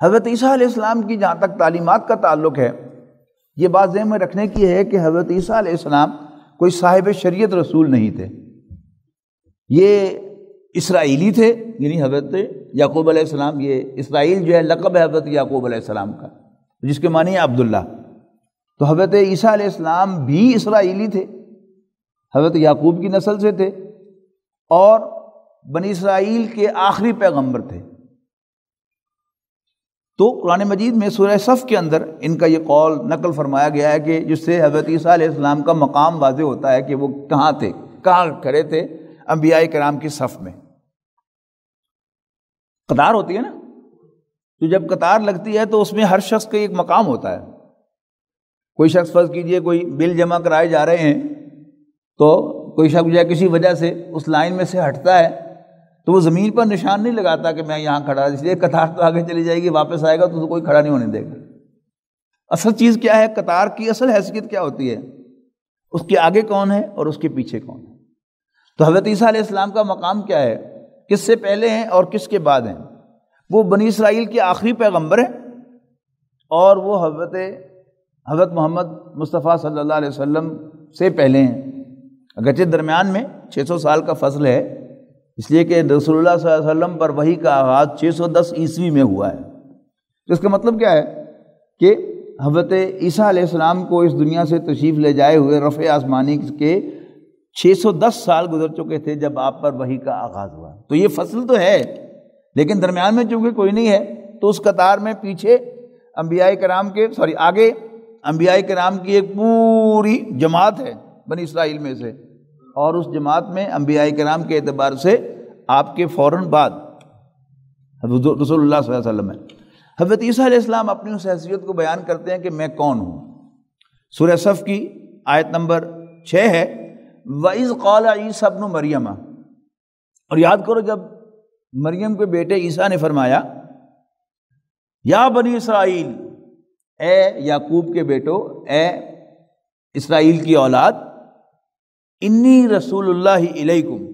حضرت عیسیٰ علیہ السلام کی جہاں تک تعلیمات کا تعلق ہے، یہ بات ذہن میں رکھنے کی ہے کہ حضرت عیسیٰ علیہ السلام کوئی صاحب شریعت رسول نہیں تھے، یہ اسرائیلی تھے، یعنی حضرت یعقوب علیہ السلام، یہ اسرائیل جو ہے لقب ہے حضرت یعقوب علیہ السلام کا، جس کے معنی ہے عبداللہ۔ تو حضرت عیسیٰ علیہ السلام بھی اسرائیلی تھے، حضرت یعقوب کی نسل سے تھے، اور بنی اسرائیل کے آخری پیغمبر تھے۔ تو قرآن مجید میں سورہ صف کے اندر ان کا یہ قول نقل فرمایا گیا ہے کہ جس سے حضرت عیسیٰ علیہ السلام کا مقام واضح ہوتا ہے کہ وہ کہاں تھے، کہاں کھڑے تھے انبیاء کرام کی صف میں۔ قطار ہوتی ہے نا، تو جب قطار لگتی ہے تو اس میں ہر شخص کا ایک مقام ہوتا ہے۔ کوئی شخص فرض کیجئے کوئی بل جمع کرائے جا رہے ہیں، تو کوئی شخص جو ہے کسی وجہ سے اس لائن میں سے ہٹتا ہے، تو وہ زمین پر نشان نہیں لگاتا کہ میں یہاں کھڑا، اس لیے قطار تو آگے چلی جائے گی، واپس آئے گا تو کوئی کھڑا نہیں ہونے دے گا۔ اصل چیز کیا ہے، قطار کی اصل حیثیت کیا ہوتی ہے، اس کے آگے کون ہے اور اس کے پیچھے کون ہے۔ تو حضرت عیسیٰ علیہ السلام کا مقام کیا ہے، کس سے پہلے ہیں اور کس کے بعد ہیں؟ وہ بنی اسرائیل کے آخری پیغمبر ہیں، اور وہ حضرت محمد مصطفیٰ صلی اللہ علیہ وسلم سے پہلے ہیں، اگرچہ درمیان میں 600 سال کا فصل ہے، اس لیے کہ رسول اللہ صلی اللہ علیہ وسلم پر وحی کا آغاز 610 عیسوی میں ہوا ہے۔ تو اس کا مطلب کیا ہے کہ حضرت عیسیٰ علیہ السلام کو اس دنیا سے تشریف لے جائے ہوئے رفع آسمانی کے 610 سال گزر چکے تھے جب آپ پر وحی کا آغاز ہوا۔ تو یہ فصل تو ہے، لیکن درمیان میں چونکہ کوئی نہیں ہے، تو اس قطار میں پیچھے انبیاء کرام کے آگے انبیاء کرام کی ایک پوری جماعت ہے بنی اسرائیل میں سے، اور اس جماعت میں انبیاء کرام کے اعتبار سے آپ کے فوراً بعد رسول اللہ صلی اللہ علیہ وسلم ہے۔ حضرت عیسیٰ علیہ السلام اپنی اس حیثیت کو بیان کرتے ہیں کہ میں کون ہوں۔ سورہ صف کی آیت نمبر 6 ہے، وَإِذْ قَالَ عِيسَى ابْنُ مَرْيَمَ، اور یاد کرو جب مریم کے بیٹے عیسیٰ نے فرمایا، یا بنی اسرائیل، اے یعقوب کے بیٹو، اے اسرائیل کی اولاد، انی رسول اللہ علیکم،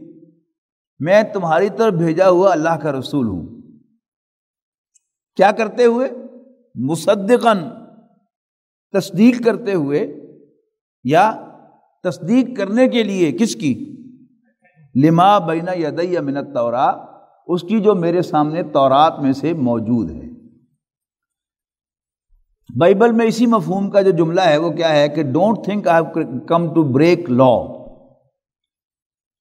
میں تمہاری طرف بھیجا ہوا اللہ کا رسول ہوں۔ کیا کرتے ہوئے؟ مصدقاً، تصدیق کرتے ہوئے، یا تصدیق کرنے کے لیے، کس کی؟ لما بین یدی من التوراۃ، اس کی جو میرے سامنے تورات میں سے موجود ہے۔ بائبل میں اسی مفہوم کا جو جملہ ہے وہ کیا ہے کہ don't think I have come to break law.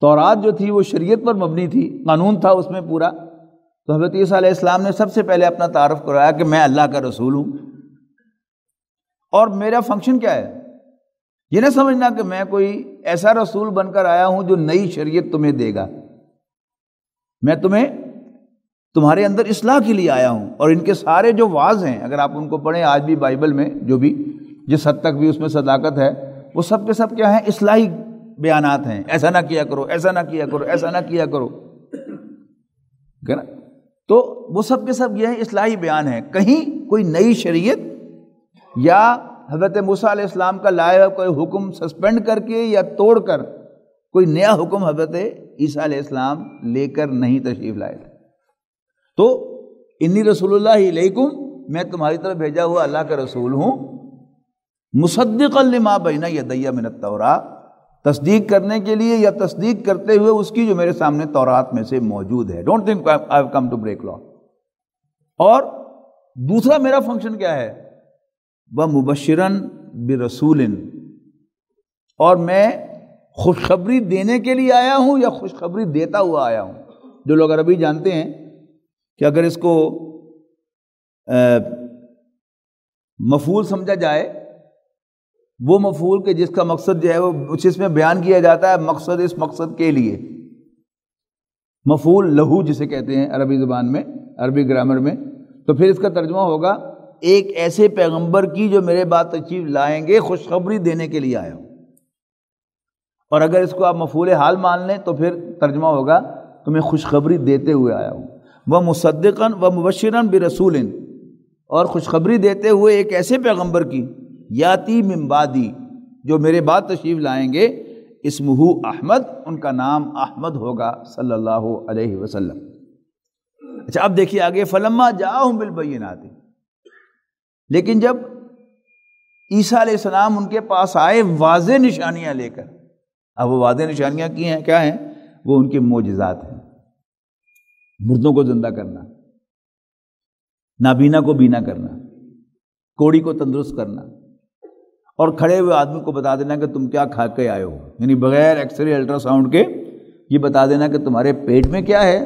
تورات جو تھی وہ شریعت پر مبنی تھی، قانون تھا اس میں پورا، تو حضرت عیسیٰ علیہ السلام نے سب سے پہلے اپنا تعارف کرایا کہ میں اللہ کا رسول ہوں، اور میرا فنکشن کیا ہے۔ یہ نہ سمجھنا کہ میں کوئی ایسا رسول بن کر آیا ہوں جو نئی شریعت تمہیں دے گا، میں تمہارے اندر اصلاح کے لیے آیا ہوں۔ اور ان کے سارے جو واعظ ہیں اگر آپ ان کو پڑھیں آج بھی بائبل میں، جو بھی جس حد تک بھی اس میں صداقت ہے، وہ سب کے سب کیا ہیں؟ اصلاحی بیانات ہیں، ایسا نہ کیا کرو، ایسا نہ کیا کرو، ایسا نہ کیا کرو، ٹھیک ہے نا؟ تو وہ سب کے سب یہ ہیں اصلاحی بیان ہیں۔ کہیں کوئی نئی شریعت یا حضرت موسیٰ علیہ السلام کا لایا کوئی حکم سسپینڈ کر کے یا توڑ کر کوئی نیا حکم حضرت عیسیٰ علیہ السلام لے کر نہیں تشریف لائے تھے۔ تو انی رسول اللہ علیکم، میں تمہاری طرف بھیجا ہوا اللہ کا رسول ہوں، مصدقا لما بین یدی من التوراۃ، تصدیق کرنے کے لیے یا تصدیق کرتے ہوئے اس کی جو میرے سامنے تورات میں سے موجود ہے۔ Don't think I have come to break law. اور دوسرا میرا فنکشن کیا ہے؟ وَمُبَشِّرًا بِرَسُولٍ، اور میں خوشخبری دینے کے لیے آیا ہوں یا خوشخبری دیتا ہوا آیا ہوں۔ جو لوگ عربی جانتے ہیں کہ اگر اس کو مفعول سمجھا جائے، وہ مفعول کے جس کا مقصد جو ہے وہ اس میں بیان کیا جاتا ہے مقصد اس مقصد کے لیے، مفعول لہو جسے کہتے ہیں عربی زبان میں، عربی گرامر میں، تو پھر اس کا ترجمہ ہوگا ایک ایسے پیغمبر کی جو میرے بعد تشریف لائیں گے، خوشخبری دینے کے لیے آیا ہوں۔ اور اگر اس کو آپ مفعول حال مان لیں تو پھر ترجمہ ہوگا تو میں خوشخبری دیتے ہوئے آیا ہوں۔ وَمُصَدِّقًا وَمُبَشِّرًا بِرَسُولٍ، اور خوشخبری دیتے ہوئے ایک ایسے پیغمبر کی، یاتی من بعدی، جو میرے بعد تشریف لائیں گے، اسمہ احمد، ان کا نام احمد ہوگا صلی اللہ علیہ وسلم۔ اچھا اب دیکھیے آگے، فلما جاءہم بالبینات، لیکن جب عیسیٰ علیہ السلام ان کے پاس آئے واضح نشانیاں لے کر، اب وہ واضح نشانیاں کی ہیں کیا ہیں؟ وہ ان کے معجزات ہیں، مردوں کو زندہ کرنا، نابینا کو بینا کرنا، کوڑی کو تندرست کرنا، اور کھڑے ہوئے آدمی کو بتا دینا کہ تم کیا کھا کے آئے ہو، یعنی بغیر ایکس رے الٹرا ساؤنڈ کے یہ بتا دینا کہ تمہارے پیٹ میں کیا ہے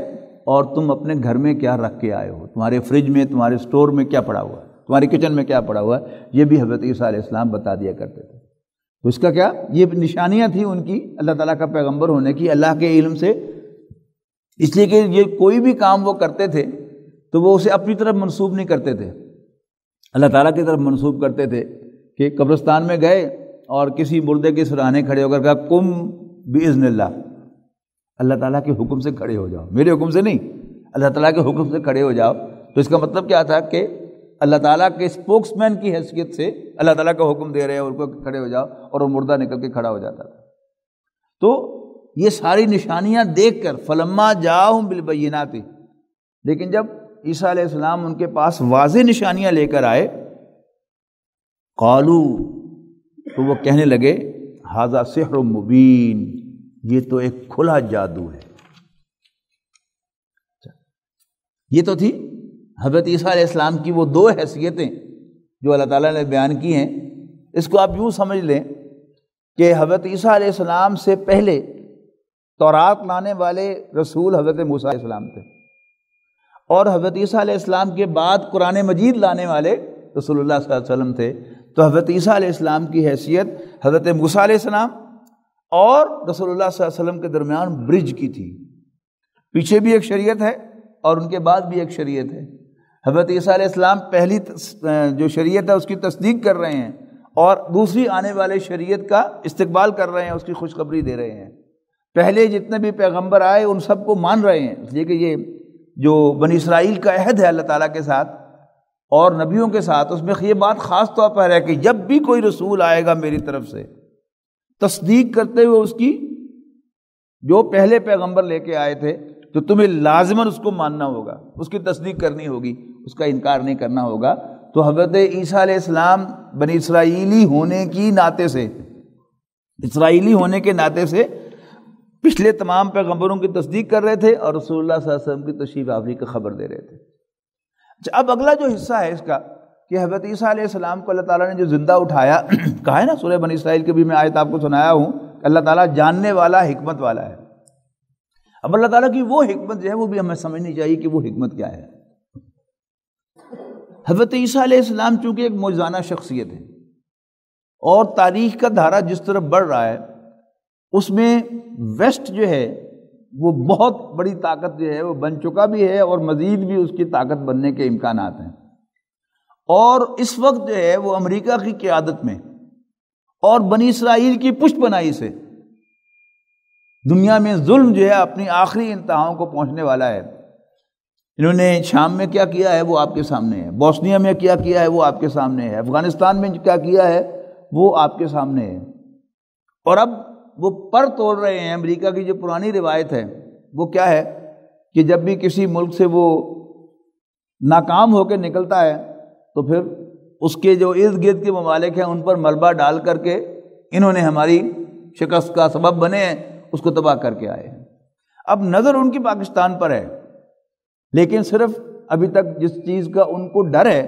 اور تم اپنے گھر میں کیا رکھ کے آئے ہو، تمہارے فریج میں، تمہارے سٹور میں کیا پڑا ہوا ہے، تمہاری کچن میں کیا پڑا ہوا ہے، یہ بھی حضرت عیسیٰ علیہ السلام بتا دیا کرتے تھے۔ تو اس کا کیا، یہ نشانیاں تھیں ان کی اللہ تعالیٰ کا پیغمبر ہونے کی، اللہ کے علم سے، اس لیے کہ یہ کوئی بھی کام وہ کرتے تھے تو وہ اسے اپنی طرف منسوب نہیں کرتے تھے، اللہ تعالیٰ کی طرف منسوب کرتے تھے۔ کہ قبرستان میں گئے اور کسی مردے کے سرانے کھڑے ہو کر کہا قم باذن اللہ، اللہ تعالیٰ کے حکم سے کھڑے ہو جاؤ، میرے حکم سے نہیں، اللہ تعالیٰ کے حکم سے کھڑے ہو جاؤ۔ تو اس کا مطلب کیا تھا کہ اللہ تعالیٰ کے اسپوکس مین کی حیثیت سے اللہ تعالیٰ کا حکم دے رہے ہیں ان کو کھڑے ہو جاؤ، اور وہ مردہ نکل کے کھڑا ہو جاتا تھا۔ تو یہ ساری نشانیاں دیکھ کر فلما جاءہم بالبینات، لیکن جب عیسیٰ علیہ السلام ان کے پاس واضح نشانیاں لے کر آئے، قالو، تو وہ کہنے لگے ھذا سحر مبین، یہ تو ایک کھلا جادو ہے۔ یہ تو تھی حضرت عیسیٰ علیہ السلام کی وہ دو حیثیتیں جو اللہ تعالیٰ نے بیان کی ہیں۔ اس کو آپ یوں سمجھ لیں کہ حضرت عیسیٰ علیہ السلام سے پہلے تورات لانے والے رسول حضرت موسیٰ علیہ السلام تھے، اور حضرت عیسیٰ علیہ السلام کے بعد قرآن مجید لانے والے رسول اللہ صلی اللہ علیہ وسلم تھے۔ تو حضرت عیسیٰ علیہ السلام کی حیثیت حضرت موسیٰ علیہ السلام اور رسول اللہ صلی اللہ علیہ وسلم کے درمیان برج کی تھی، پیچھے بھی ایک شریعت ہے اور ان کے بعد بھی ایک شریعت ہے۔ حضرت عیسیٰ علیہ السلام پہلی جو شریعت ہے اس کی تصدیق کر رہے ہیں، اور دوسری آنے والے شریعت کا استقبال کر رہے ہیں، اس کی خوشخبری دے رہے ہیں۔ پہلے جتنے بھی پیغمبر آئے ان سب کو مان رہے ہیں، اس لیے کہ یہ جو بنی اسرائیل کا عہد ہے اللہ تعالیٰ کے ساتھ اور نبیوں کے ساتھ، اس میں یہ بات خاص طور پر ہے کہ جب بھی کوئی رسول آئے گا میری طرف سے، تصدیق کرتے ہوئے اس کی جو پہلے پیغمبر لے کے آئے تھے، تو تمہیں لازماً اس کو ماننا ہوگا، اس کی تصدیق کرنی ہوگی، اس کا انکار نہیں کرنا ہوگا۔ تو حضرت عیسیٰ علیہ السلام بنی اسرائیلی ہونے کی ناطے سے، اسرائیلی ہونے کے ناطے سے پچھلے تمام پیغمبروں کی تصدیق کر رہے تھے اور رسول اللہ صلی اللہ علیہ وسلم کی تشریف آوری کی خبر دے رہے تھے۔ اچھا، اب اگلا جو حصہ ہے اس کا کہ حضرت عیسیٰ علیہ السلام کو اللہ تعالیٰ نے جو زندہ اٹھایا، کہا ہے نا سورہ بنی اسرائیل کی بھی میں آیت آپ کو سنایا ہوں کہ اللہ تعالیٰ جاننے والا، حکمت والا ہے۔ اب اللہ تعالیٰ کی وہ حکمت جو ہے وہ بھی ہمیں سمجھنی چاہیے کہ وہ حکمت کیا ہے۔ حضرت عیسیٰ علیہ السلام چونکہ ایک معجزانہ شخصیت ہے اور تاریخ کا دھارا جس طرف بڑھ رہا ہے اس میں ویسٹ جو ہے وہ بہت بڑی طاقت جو ہے وہ بن چکا بھی ہے اور مزید بھی اس کی طاقت بننے کے امکانات ہیں، اور اس وقت جو ہے وہ امریکہ کی قیادت میں اور بنی اسرائیل کی پشت پناہی سے دنیا میں ظلم جو ہے اپنی آخری انتہاؤں کو پہنچنے والا ہے۔ انہوں نے شام میں کیا کیا ہے وہ آپ کے سامنے ہے، بوسنیا میں کیا کیا ہے وہ آپ کے سامنے ہے، افغانستان میں کیا کیا ہے وہ آپ کے سامنے ہے، اور اب وہ پر توڑ رہے ہیں۔ امریکہ کی جو پرانی روایت ہے وہ کیا ہے کہ جب بھی کسی ملک سے وہ ناکام ہو کے نکلتا ہے تو پھر اس کے جو ارد گرد کے ممالک ہیں ان پر ملبہ ڈال کر کے انہوں نے ہماری شکست کا سبب بنے ہیں، اس کو تباہ کر کے آئے ہیں۔ اب نظر ان کی پاکستان پر ہے، لیکن صرف ابھی تک جس چیز کا ان کو ڈر ہے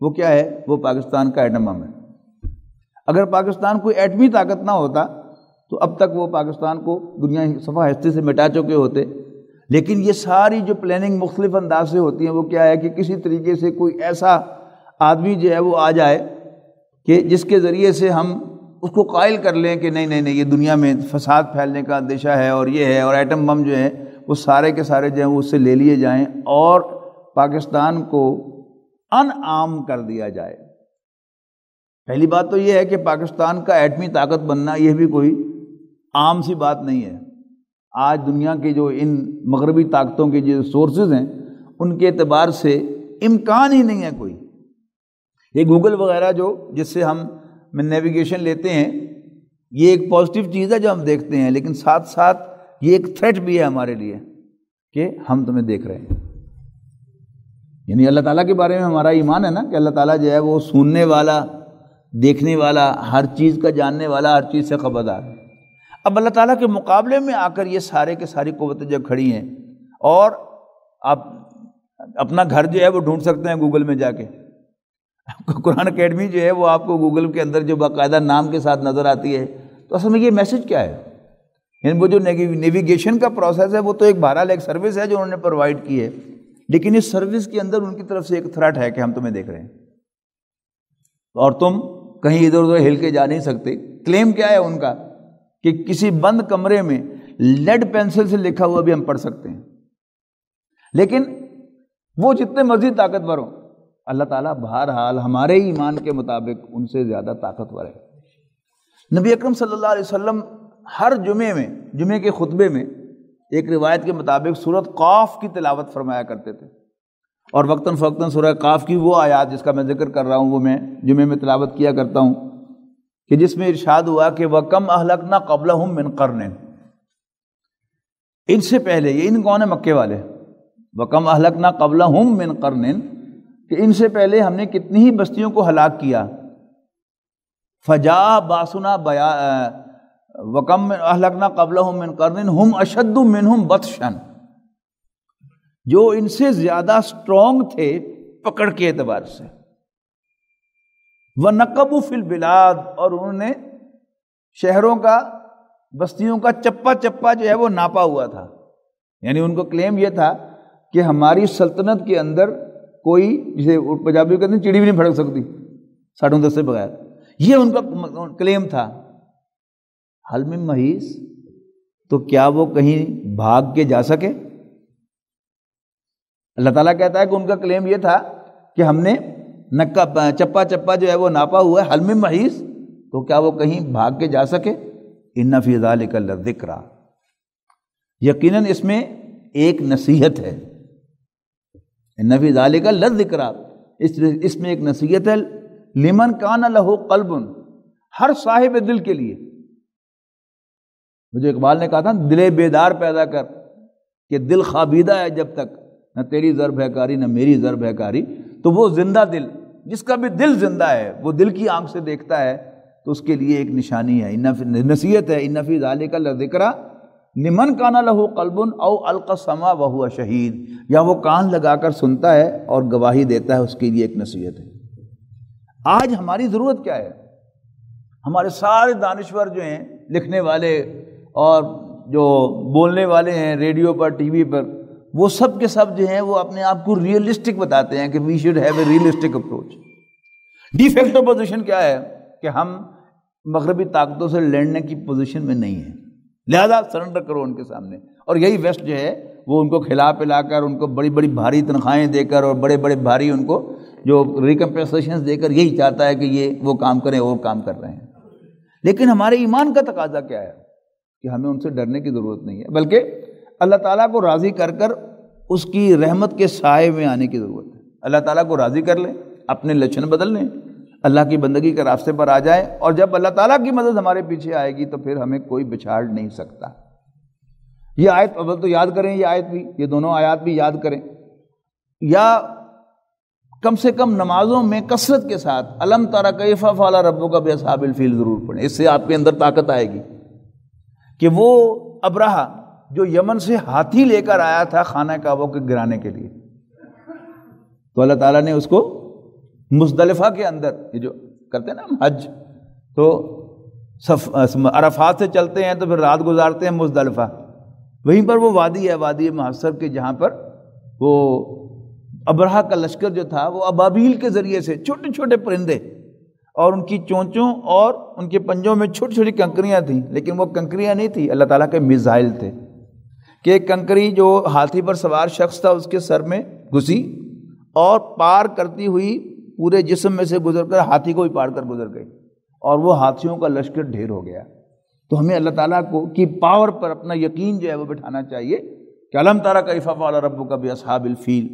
وہ کیا ہے، وہ پاکستان کا ایٹم بم ہے۔ اگر پاکستان کوئی ایٹمی طاقت نہ ہوتا تو اب تک وہ پاکستان کو دنیا صفحہ ہستی سے مٹا چکے ہوتے، لیکن یہ ساری جو پلاننگ مختلف انداز سے ہوتی ہیں وہ کیا ہے کہ کسی طریقے سے کوئی ایسا آدمی جو ہے وہ آ جائے کہ جس کے ذریعے سے ہم اس کو قائل کر لیں کہ نہیں نہیں نہیں یہ دنیا میں فساد پھیلنے کا اندیشہ ہے اور یہ ہے، اور ایٹم بم جو ہے وہ سارے کے سارے جو ہیں وہ اس سے لے لیے جائیں اور پاکستان کو انعام کر دیا جائے۔ پہلی بات تو یہ ہے کہ پاکستان کا ایٹمی طاقت بننا یہ بھی کوئی عام سی بات نہیں ہے۔ آج دنیا کے جو ان مغربی طاقتوں کے جو سورسز ہیں ان کے اعتبار سے امکان ہی نہیں ہے کوئی۔ یہ گوگل وغیرہ جو جس سے ہم نیویگیشن لیتے ہیں یہ ایک پازیٹیو چیز ہے جو ہم دیکھتے ہیں، لیکن ساتھ ساتھ یہ ایک تھریٹ بھی ہے ہمارے لیے کہ ہم تمہیں دیکھ رہے ہیں۔ یعنی اللہ تعالیٰ کے بارے میں ہمارا ایمان ہے نا کہ اللہ تعالیٰ جو ہے وہ سننے والا، دیکھنے والا، ہر چیز کا جاننے والا، ہر چیز سے خبردار ہے۔ اب اللہ تعالیٰ کے مقابلے میں آ کر یہ سارے کے ساری قوتیں جب کھڑی ہیں، اور آپ اپنا گھر جو ہے وہ ڈھونڈ سکتے ہیں گوگل میں جا کے، قرآن اکیڈمی جو ہے وہ آپ کو گوگل کے اندر جو باقاعدہ نام کے ساتھ نظر آتی ہے، تو اصل میں یہ میسج کیا ہے؟ یعنی وہ جو نیویگیشن کا پروسیس ہے وہ تو ایک بہرحال ایک سروس ہے جو انہوں نے پرووائڈ کی ہے، لیکن اس سروس کے اندر ان کی طرف سے ایک تھریٹ ہے کہ ہم تمہیں دیکھ رہے ہیں اور تم کہیں ادھر ادھر ہل کے جا نہیں سکتے۔ کلیم کیا ہے ان کا کہ کسی بند کمرے میں لیڈ پینسل سے لکھا ہوا بھی ہم پڑھ سکتے ہیں، لیکن وہ جتنے مزید طاقتور ہوں اللہ تعالیٰ بہرحال ہمارے ایمان کے مطابق ان سے زیادہ طاقتور ہے۔ نبی اکرم صلی اللہ علیہ وسلم ہر جمعے کے خطبے میں ایک روایت کے مطابق سورۃ قاف کی تلاوت فرمایا کرتے تھے، اور وقتاً فوقتاً سورہ قاف کی وہ آیات جس کا میں ذکر کر رہا ہوں وہ میں جمعے میں تلاوت کیا کرتا ہوں کہ جس میں ارشاد ہوا کہ وَكَمْ أَهْلَكْنَا قَبْلَهُمْ مِنْ قَرْنٍ، ان سے پہلے، یہ ان کون ہیں؟ مکے والے۔ وَكَمْ أَهْلَكْنَا قَبْلَهُمْ مِنْ قَرْنٍ، کہ ان سے پہلے ہم نے کتنی ہی بستیوں کو ہلاک کیا۔ فَجَاءَ بَأْسُنَا وَكَمْ أَهْلَكْنَا قَبْلَهُمْ مِنْ قَرْنٍ هُمْ أَشَدُّ مِنْهُمْ بَطْشًا، جو ان سے زیادہ سٹرونگ تھے پکڑ کے اعتبار سے۔ وَنَقَبُوا فِي الْبِلَادِ، اور انہوں نے شہروں کا، بستیوں کا چپا چپا جو ہے وہ ناپا ہوا تھا۔ یعنی ان کو کلیم یہ تھا کہ ہماری سلطنت کے اندر کوئی، جسے پنجابی کہتے ہیں، چڑی بھی نہیں پھڑک سکتی ساٹھوں دس سے بغیر، یہ ان کا کلیم تھا۔ حل من محیص، تو کیا وہ کہیں بھاگ کے جا سکے؟ اللہ تعالیٰ کہتا ہے کہ ان کا کلیم یہ تھا کہ ہم نے چپا چپا جو ہے وہ ناپا ہوا ہے، حل من محیص، تو کیا وہ کہیں بھاگ کے جا سکے؟ ان فی ذلک لذکریٰ، یقیناً اس میں ایک نصیحت ہے۔ ان فی ذلک لذکریٰ، اس میں ایک نصیحت ہے، لمن کان لہ قلب، ہر صاحب دل کے لیے۔ مجھے اقبال نے کہا تھا دل بیدار پیدا کر، کہ دل خوابیدہ ہے جب تک، نہ تیری ضرب ہے کاری نہ میری ضرب ہے کاری، تو وہ زندہ دل، جس کا بھی دل زندہ ہے، وہ دل کی آنکھ سے دیکھتا ہے، تو اس کے لیے ایک نشانی ہے، نصیحت ہے۔ ان فی ذلک لذکریٰ لمن کان لہ قلب او القى السمع وهو شہید، یا وہ کان لگا کر سنتا ہے اور گواہی دیتا ہے، اس کے لیے ایک نصیحت ہے۔ آج ہماری ضرورت کیا ہے؟ ہمارے سارے دانشور جو ہیں، لکھنے والے اور جو بولنے والے ہیں ریڈیو پر، ٹی وی پر، وہ سب کے سب جو ہیں وہ اپنے آپ کو ریئلسٹک بتاتے ہیں کہ we should have a realistic approach. De facto position کیا ہے کہ ہم مغربی طاقتوں سے لڑنے کی پوزیشن میں نہیں ہیں، لہذا سرنڈر کرو ان کے سامنے۔ اور یہی ویسٹ جو ہے وہ ان کو کھلا پلا کر، ان کو بڑی بڑی بھاری تنخواہیں دے کر اور بڑے بڑے بھاری ان کو جو ریکمپنسیشن دے کر یہی چاہتا ہے کہ یہ وہ کام کریں اور کام کر رہے ہیں۔ لیکن ہمارے ایمان کا تقاضا کیا ہے کہ ہمیں ان سے ڈرنے کی ضرورت نہیں ہے، بلکہ اللہ تعالیٰ کو راضی کر کر اس کی رحمت کے سائے میں آنے کی ضرورت ہے۔ اللہ تعالیٰ کو راضی کر لیں، اپنے لچھن بدل لیں، اللہ کی بندگی کے راستے پر آ جائیں، اور جب اللہ تعالیٰ کی مدد ہمارے پیچھے آئے گی تو پھر ہمیں کوئی بچھاڑ نہیں سکتا۔ یہ آیت اول تو یاد کریں، یہ آیت بھی، یہ دونوں آیات بھی یاد کریں، یا کم سے کم نمازوں میں کثرت کے ساتھ الم تر کیف فعل ربک باصحاب الفیل ضرور پڑھیں۔ اس سے آپ کے اندر طاقت آئے گی کہ وہ ابرہہ جو یمن سے ہاتھی لے کر آیا تھا خانہ کعبہ کو گرانے کے لیے، تو اللہ تعالیٰ نے اس کو مزدلفہ کے اندر، یہ جو کرتے ہیں نا ہم حج، تو عرفات سے چلتے ہیں تو پھر رات گزارتے ہیں مزدلفہ، وہیں پر وہ وادی ہے، وادی محصر کے، جہاں پر وہ ابرہہ کا لشکر جو تھا وہ ابابیل کے ذریعے سے چھوٹے چھوٹے پرندے اور ان کی چونچوں اور ان کے پنجوں میں چھوٹی چھوٹی کنکریاں تھیں، لیکن وہ کنکریاں نہیں تھیں، اللہ تعالیٰ کے میزائل تھے، کہ ایک کنکری جو ہاتھی پر سوار شخص تھا اس کے سر میں گھسی اور پار کرتی ہوئی پورے جسم میں سے گزر کر ہاتھی کو ہی پار کر گزر گئی، اور وہ ہاتھیوں کا لشکر ڈھیر ہو گیا۔ تو ہمیں اللہ تعالیٰ کو کی پاور پر اپنا یقین جو ہے وہ بٹھانا چاہیے کہ الم تر کیف فعل ربک باصحاب الفیل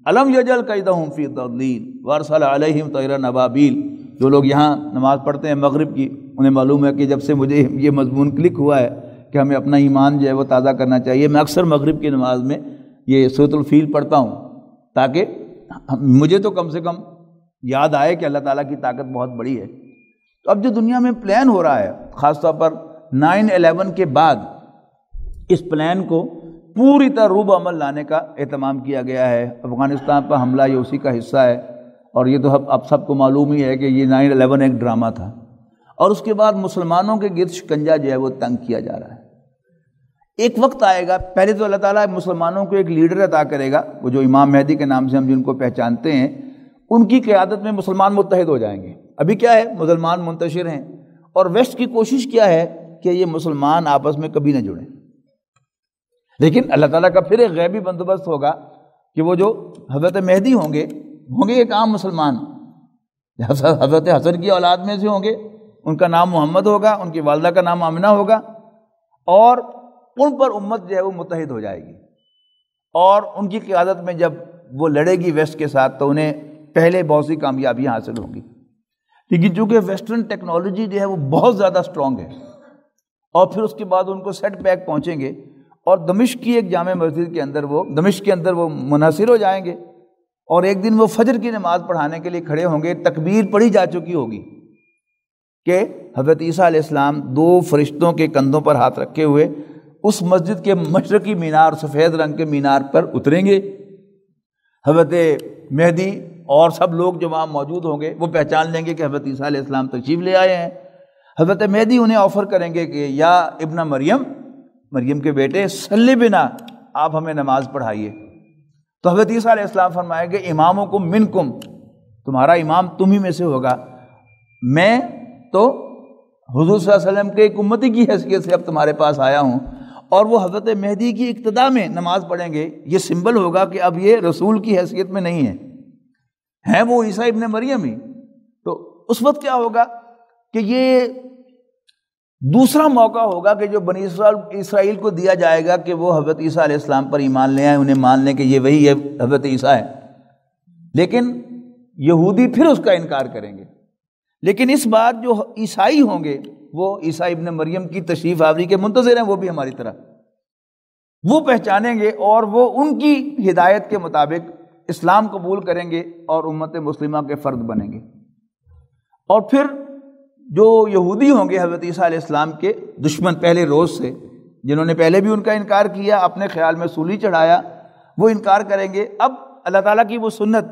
الم یجعل کیدہم فی تضلیل وارسل علیہم طیرا ابابیل۔ جو لوگ یہاں نماز پڑھتے ہیں مغرب کی، انہیں معلوم ہے کہ جب سے مجھے یہ مضمون کلک ہوا ہے کہ ہمیں اپنا ایمان جو ہے وہ تازہ کرنا چاہیے، میں اکثر مغرب کی نماز میں یہ سورۃ الفیل پڑھتا ہوں، تاکہ مجھے تو کم سے کم یاد آئے کہ اللہ تعالیٰ کی طاقت بہت بڑی ہے۔ تو اب جو دنیا میں پلان ہو رہا ہے، خاص طور پر 9/11 کے بعد اس پلان کو پوری طرح روب عمل لانے کا اہتمام کیا گیا ہے۔ افغانستان پر حملہ یہ اسی کا حصہ ہے، اور یہ تو اب سب کو معلوم ہی ہے کہ یہ 9/11 ایک ڈرامہ تھا، اور اس کے بعد مسلمانوں کے گرد شکنجہ جو ہے وہ تنگ کیا جا رہا ہے۔ ایک وقت آئے گا، پہلے تو اللہ تعالیٰ مسلمانوں کو ایک لیڈر عطا کرے گا، وہ جو امام مہدی کے نام سے ہم جن کو پہچانتے ہیں، ان کی قیادت میں مسلمان متحد ہو جائیں گے۔ ابھی کیا ہے، مسلمان منتشر ہیں، اور ویسٹ کی کوشش کیا ہے کہ یہ مسلمان آپس میں کبھی نہ جڑیں، لیکن اللہ تعالیٰ کا پھر ایک غیبی بندوبست ہوگا کہ وہ جو حضرت مہدی ہوں گے ایک عام مسلمان، حضرت حسن کی اولاد میں سے ہوں گے، ان کا نام محمد ہوگا، ان کی والدہ کا نام آمنہ ہوگا، اور ان پر امت جو ہے وہ متحد ہو جائے گی، اور ان کی قیادت میں جب وہ لڑے گی ویسٹ کے ساتھ تو انہیں پہلے بہت سی کامیابیاں حاصل ہوں گی، لیکن چونکہ ویسٹرن ٹیکنالوجی جو ہے وہ بہت زیادہ اسٹرانگ ہے، اور پھر اس کے بعد ان کو سیٹ بیک پہنچیں گے، اور دمشق کی ایک جامع مسجد کے اندر دمشق کے اندر وہ منحصر ہو جائیں گے، اور ایک دن وہ فجر کی نماز پڑھانے کے لیے کھڑے ہوں گے، تکبیر پڑھی جا چکی ہوگی کہ حضرت عیسیٰ علیہ السلام 2 فرشتوں کے کندھوں پر ہاتھ رکھے ہوئے اس مسجد کے مشرقی مینار، سفید رنگ کے مینار پر اتریں گے۔ حضرت مہدی اور سب لوگ جو وہاں موجود ہوں گے وہ پہچان لیں گے کہ حضرت عیسیٰ علیہ السلام تشریف لے آئے ہیں۔ حضرت مہدی انہیں آفر کریں گے کہ یا ابن مریم کے بیٹے صلی بنا، آپ ہمیں نماز پڑھائیے۔ تو حضرت عیسیٰ علیہ السلام فرمائیں گے امامکم منکم، تمہارا امام تم ہی میں سے ہوگا، میں تو حضور صلی اللہ علیہ وسلم کے ایک امتی کی حیثیت سے اب تمہارے پاس آیا ہوں، اور وہ حضرت مہدی کی اقتداء میں نماز پڑھیں گے۔ یہ سمبل ہوگا کہ اب یہ رسول کی حیثیت میں نہیں ہے وہ عیسیٰ ابن مریم ہی۔ تو اس وقت کیا ہوگا کہ یہ دوسرا موقع ہوگا کہ جو بنی اسرائیل کو دیا جائے گا کہ وہ حضرت عیسیٰ علیہ السلام پر ایمان لے آئیں، انہیں مان لیں کہ یہ وہی ہے حضرت عیسیٰ ہے، لیکن یہودی پھر اس کا انکار کریں گے۔ لیکن اس بار جو عیسائی ہوں گے وہ عیسیٰ ابن مریم کی تشریف آوری کے منتظر ہیں، وہ بھی ہماری طرح وہ پہچانیں گے، اور وہ ان کی ہدایت کے مطابق اسلام قبول کریں گے اور امت مسلمہ کے فرد بنیں گے۔ اور پھر جو یہودی ہوں گے حضرت عیسیٰ علیہ السلام کے دشمن پہلے روز سے، جنہوں نے پہلے بھی ان کا انکار کیا، اپنے خیال میں سولی چڑھایا، وہ انکار کریں گے۔ اب اللہ تعالیٰ کی وہ سنت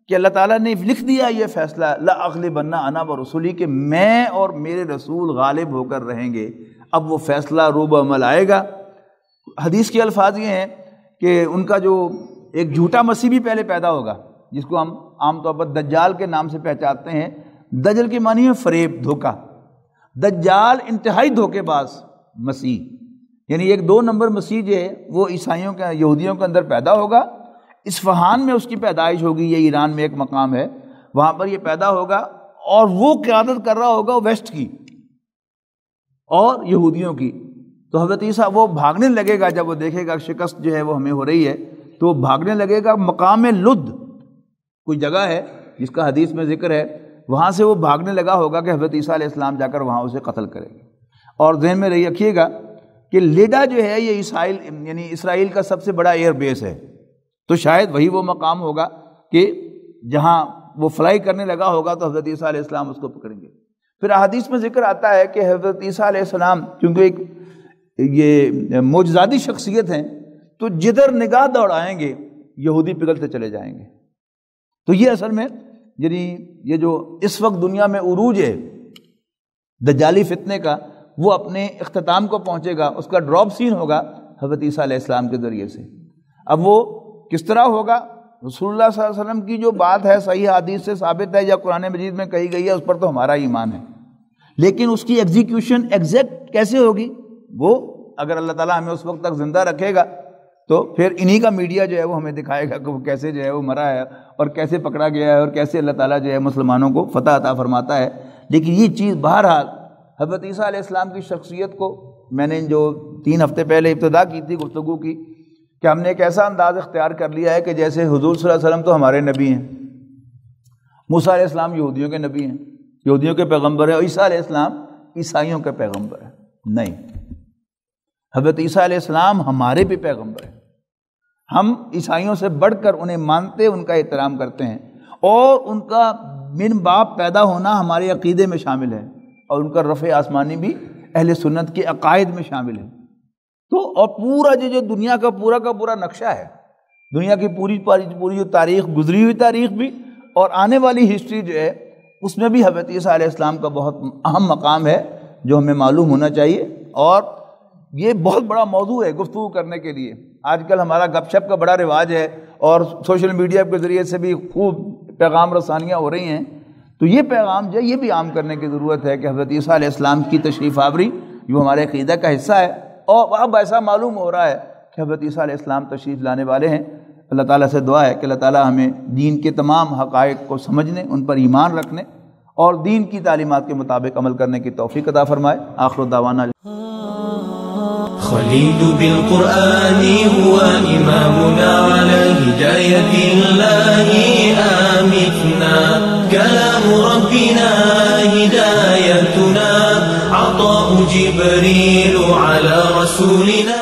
کہ اللہ تعالیٰ نے لکھ دیا یہ فیصلہ لأغلبن انا ورسلی کہ میں اور میرے رسول غالب ہو کر رہیں گے، اب وہ فیصلہ روب عمل آئے گا۔ حدیث کے الفاظ یہ ہیں کہ ان کا جو ایک جھوٹا مسیح بھی پہلے پیدا ہوگا، جس کو ہم عام طور پر دجال کے نام سے پہچانتے ہیں۔ دجل کے معنی ہے فریب، دھوکہ۔ دجال انتہائی دھوکے باز مسیح، یعنی ایک 2 نمبر مسیح جو ہے وہ عیسائیوں کے، یہودیوں کے اندر پیدا ہوگا۔ اصفہان میں اس کی پیدائش ہوگی، یہ ایران میں ایک مقام ہے، وہاں پر یہ پیدا ہوگا، اور وہ قیادت کر رہا ہوگا ویسٹ کی اور یہودیوں کی۔ تو حضرت عیسیٰ وہ بھاگنے لگے گا، جب وہ دیکھے گا شکست جو ہے وہ ہمیں ہو رہی ہے تو وہ بھاگنے لگے گا۔ مقام لد کوئی جگہ ہے جس کا حدیث میں ذکر ہے، وہاں سے وہ بھاگنے لگا ہوگا کہ حضرت عیسیٰ علیہ السلام جا کر وہاں اسے قتل کرے گا۔ اور ذہن میں رکھیے گا کہ لیڈا جو ہے یہ اسرائیل کا سب سے بڑا ایئر بیس ہے، تو شاید وہی وہ مقام ہوگا کہ جہاں وہ فلائی کرنے لگا ہوگا تو حضرت عیسیٰ علیہ السلام اس کو پکڑیں گے۔ پھر احادیث میں ذکر آتا ہے کہ حضرت عیسیٰ علیہ السلام کیونکہ ایک یہ معجزاتی شخصیت ہیں، تو جدھر نگاہ دوڑائیں گے یہودی پگھلتے چلے جائیں گے۔ تو یہ اصل میں یعنی یہ جو اس وقت دنیا میں عروج ہے دجالی فتنے کا، وہ اپنے اختتام کو پہنچے گا، اس کا ڈراپ سین ہوگا حضرت عیسیٰ علیہ السلام کے ذریعے سے۔ اب وہ کس طرح ہوگا؟ رسول اللہ صلی اللہ علیہ وسلم کی جو بات ہے صحیح حدیث سے ثابت ہے یا قرآن مجید میں کہی گئی ہے، اس پر تو ہمارا ایمان ہے، لیکن اس کی ایگزیکیوشن ایگزیکٹ کیسے ہوگی، وہ اگر اللہ تعالیٰ ہمیں اس وقت تک زندہ رکھے گا تو پھر انہی کا میڈیا جو ہے وہ ہمیں دکھائے گا کہ وہ کیسے جو ہے وہ مرا ہے اور کیسے پکڑا گیا ہے اور کیسے اللہ تعالیٰ جو ہے مسلمانوں کو فتح عطا فرماتا ہے۔ لیکن یہ چیز بہرحال حضرت عیسیٰ علیہ السلام کی شخصیت کو میں نے جو 3 ہفتے پہلے ابتدا کی تھی گفتگو کی کہ ہم نے ایک ایسا انداز اختیار کر لیا ہے کہ جیسے حضور صلی اللہ علیہ وسلم تو ہمارے نبی ہیں، موسیٰ علیہ السلام یہودیوں کے نبی ہیں، یہودیوں کے پیغمبر ہیں، اور عیسیٰ علیہ السلام عیسائیوں کے پیغمبر ہیں۔ نہیں، حضرت عیسیٰ علیہ السلام ہمارے بھی پیغمبر ہیں، ہم عیسائیوں سے بڑھ کر انہیں مانتے، ان کا احترام کرتے ہیں، اور ان کا من باپ پیدا ہونا ہمارے عقیدے میں شامل ہے، اور ان کا رفع آسمانی بھی اہل سنت کے عقائد میں شامل ہے۔ تو اور پورا جو دنیا کا پورا نقشہ ہے، دنیا کی پوری جو تاریخ، گزری ہوئی تاریخ بھی اور آنے والی ہسٹری جو ہے، اس میں بھی حضرت عیسیٰ علیہ السلام کا بہت اہم مقام ہے جو ہمیں معلوم ہونا چاہیے۔ اور یہ بہت بڑا موضوع ہے گفتگو کرنے کے لیے۔ آج کل ہمارا گپ شپ کا بڑا رواج ہے اور سوشل میڈیا کے ذریعے سے بھی خوب پیغام رسانیاں ہو رہی ہیں، تو یہ پیغام جو ہے یہ بھی عام کرنے کی ضرورت ہے کہ حضرت عیسیٰ علیہ السلام کی تشریف آوری جو ہمارے عقیدہ کا حصہ ہے، اور اب ایسا معلوم ہو رہا ہے کہ حضرت عیسیٰ علیہ السلام تشریف لانے والے ہیں۔ اللہ تعالیٰ سے دعا ہے کہ اللہ تعالیٰ ہمیں دین کے تمام حقائق کو سمجھنے، ان پر ایمان رکھنے اور دین کی تعلیمات کے مطابق عمل کرنے کی توفیق عطا فرمائے۔ آخر دعوانا خليل بالقرآن هو إمامنا على هداية الله آمتنا كلام ربنا هدايتنا عطاء جبريل على رسولنا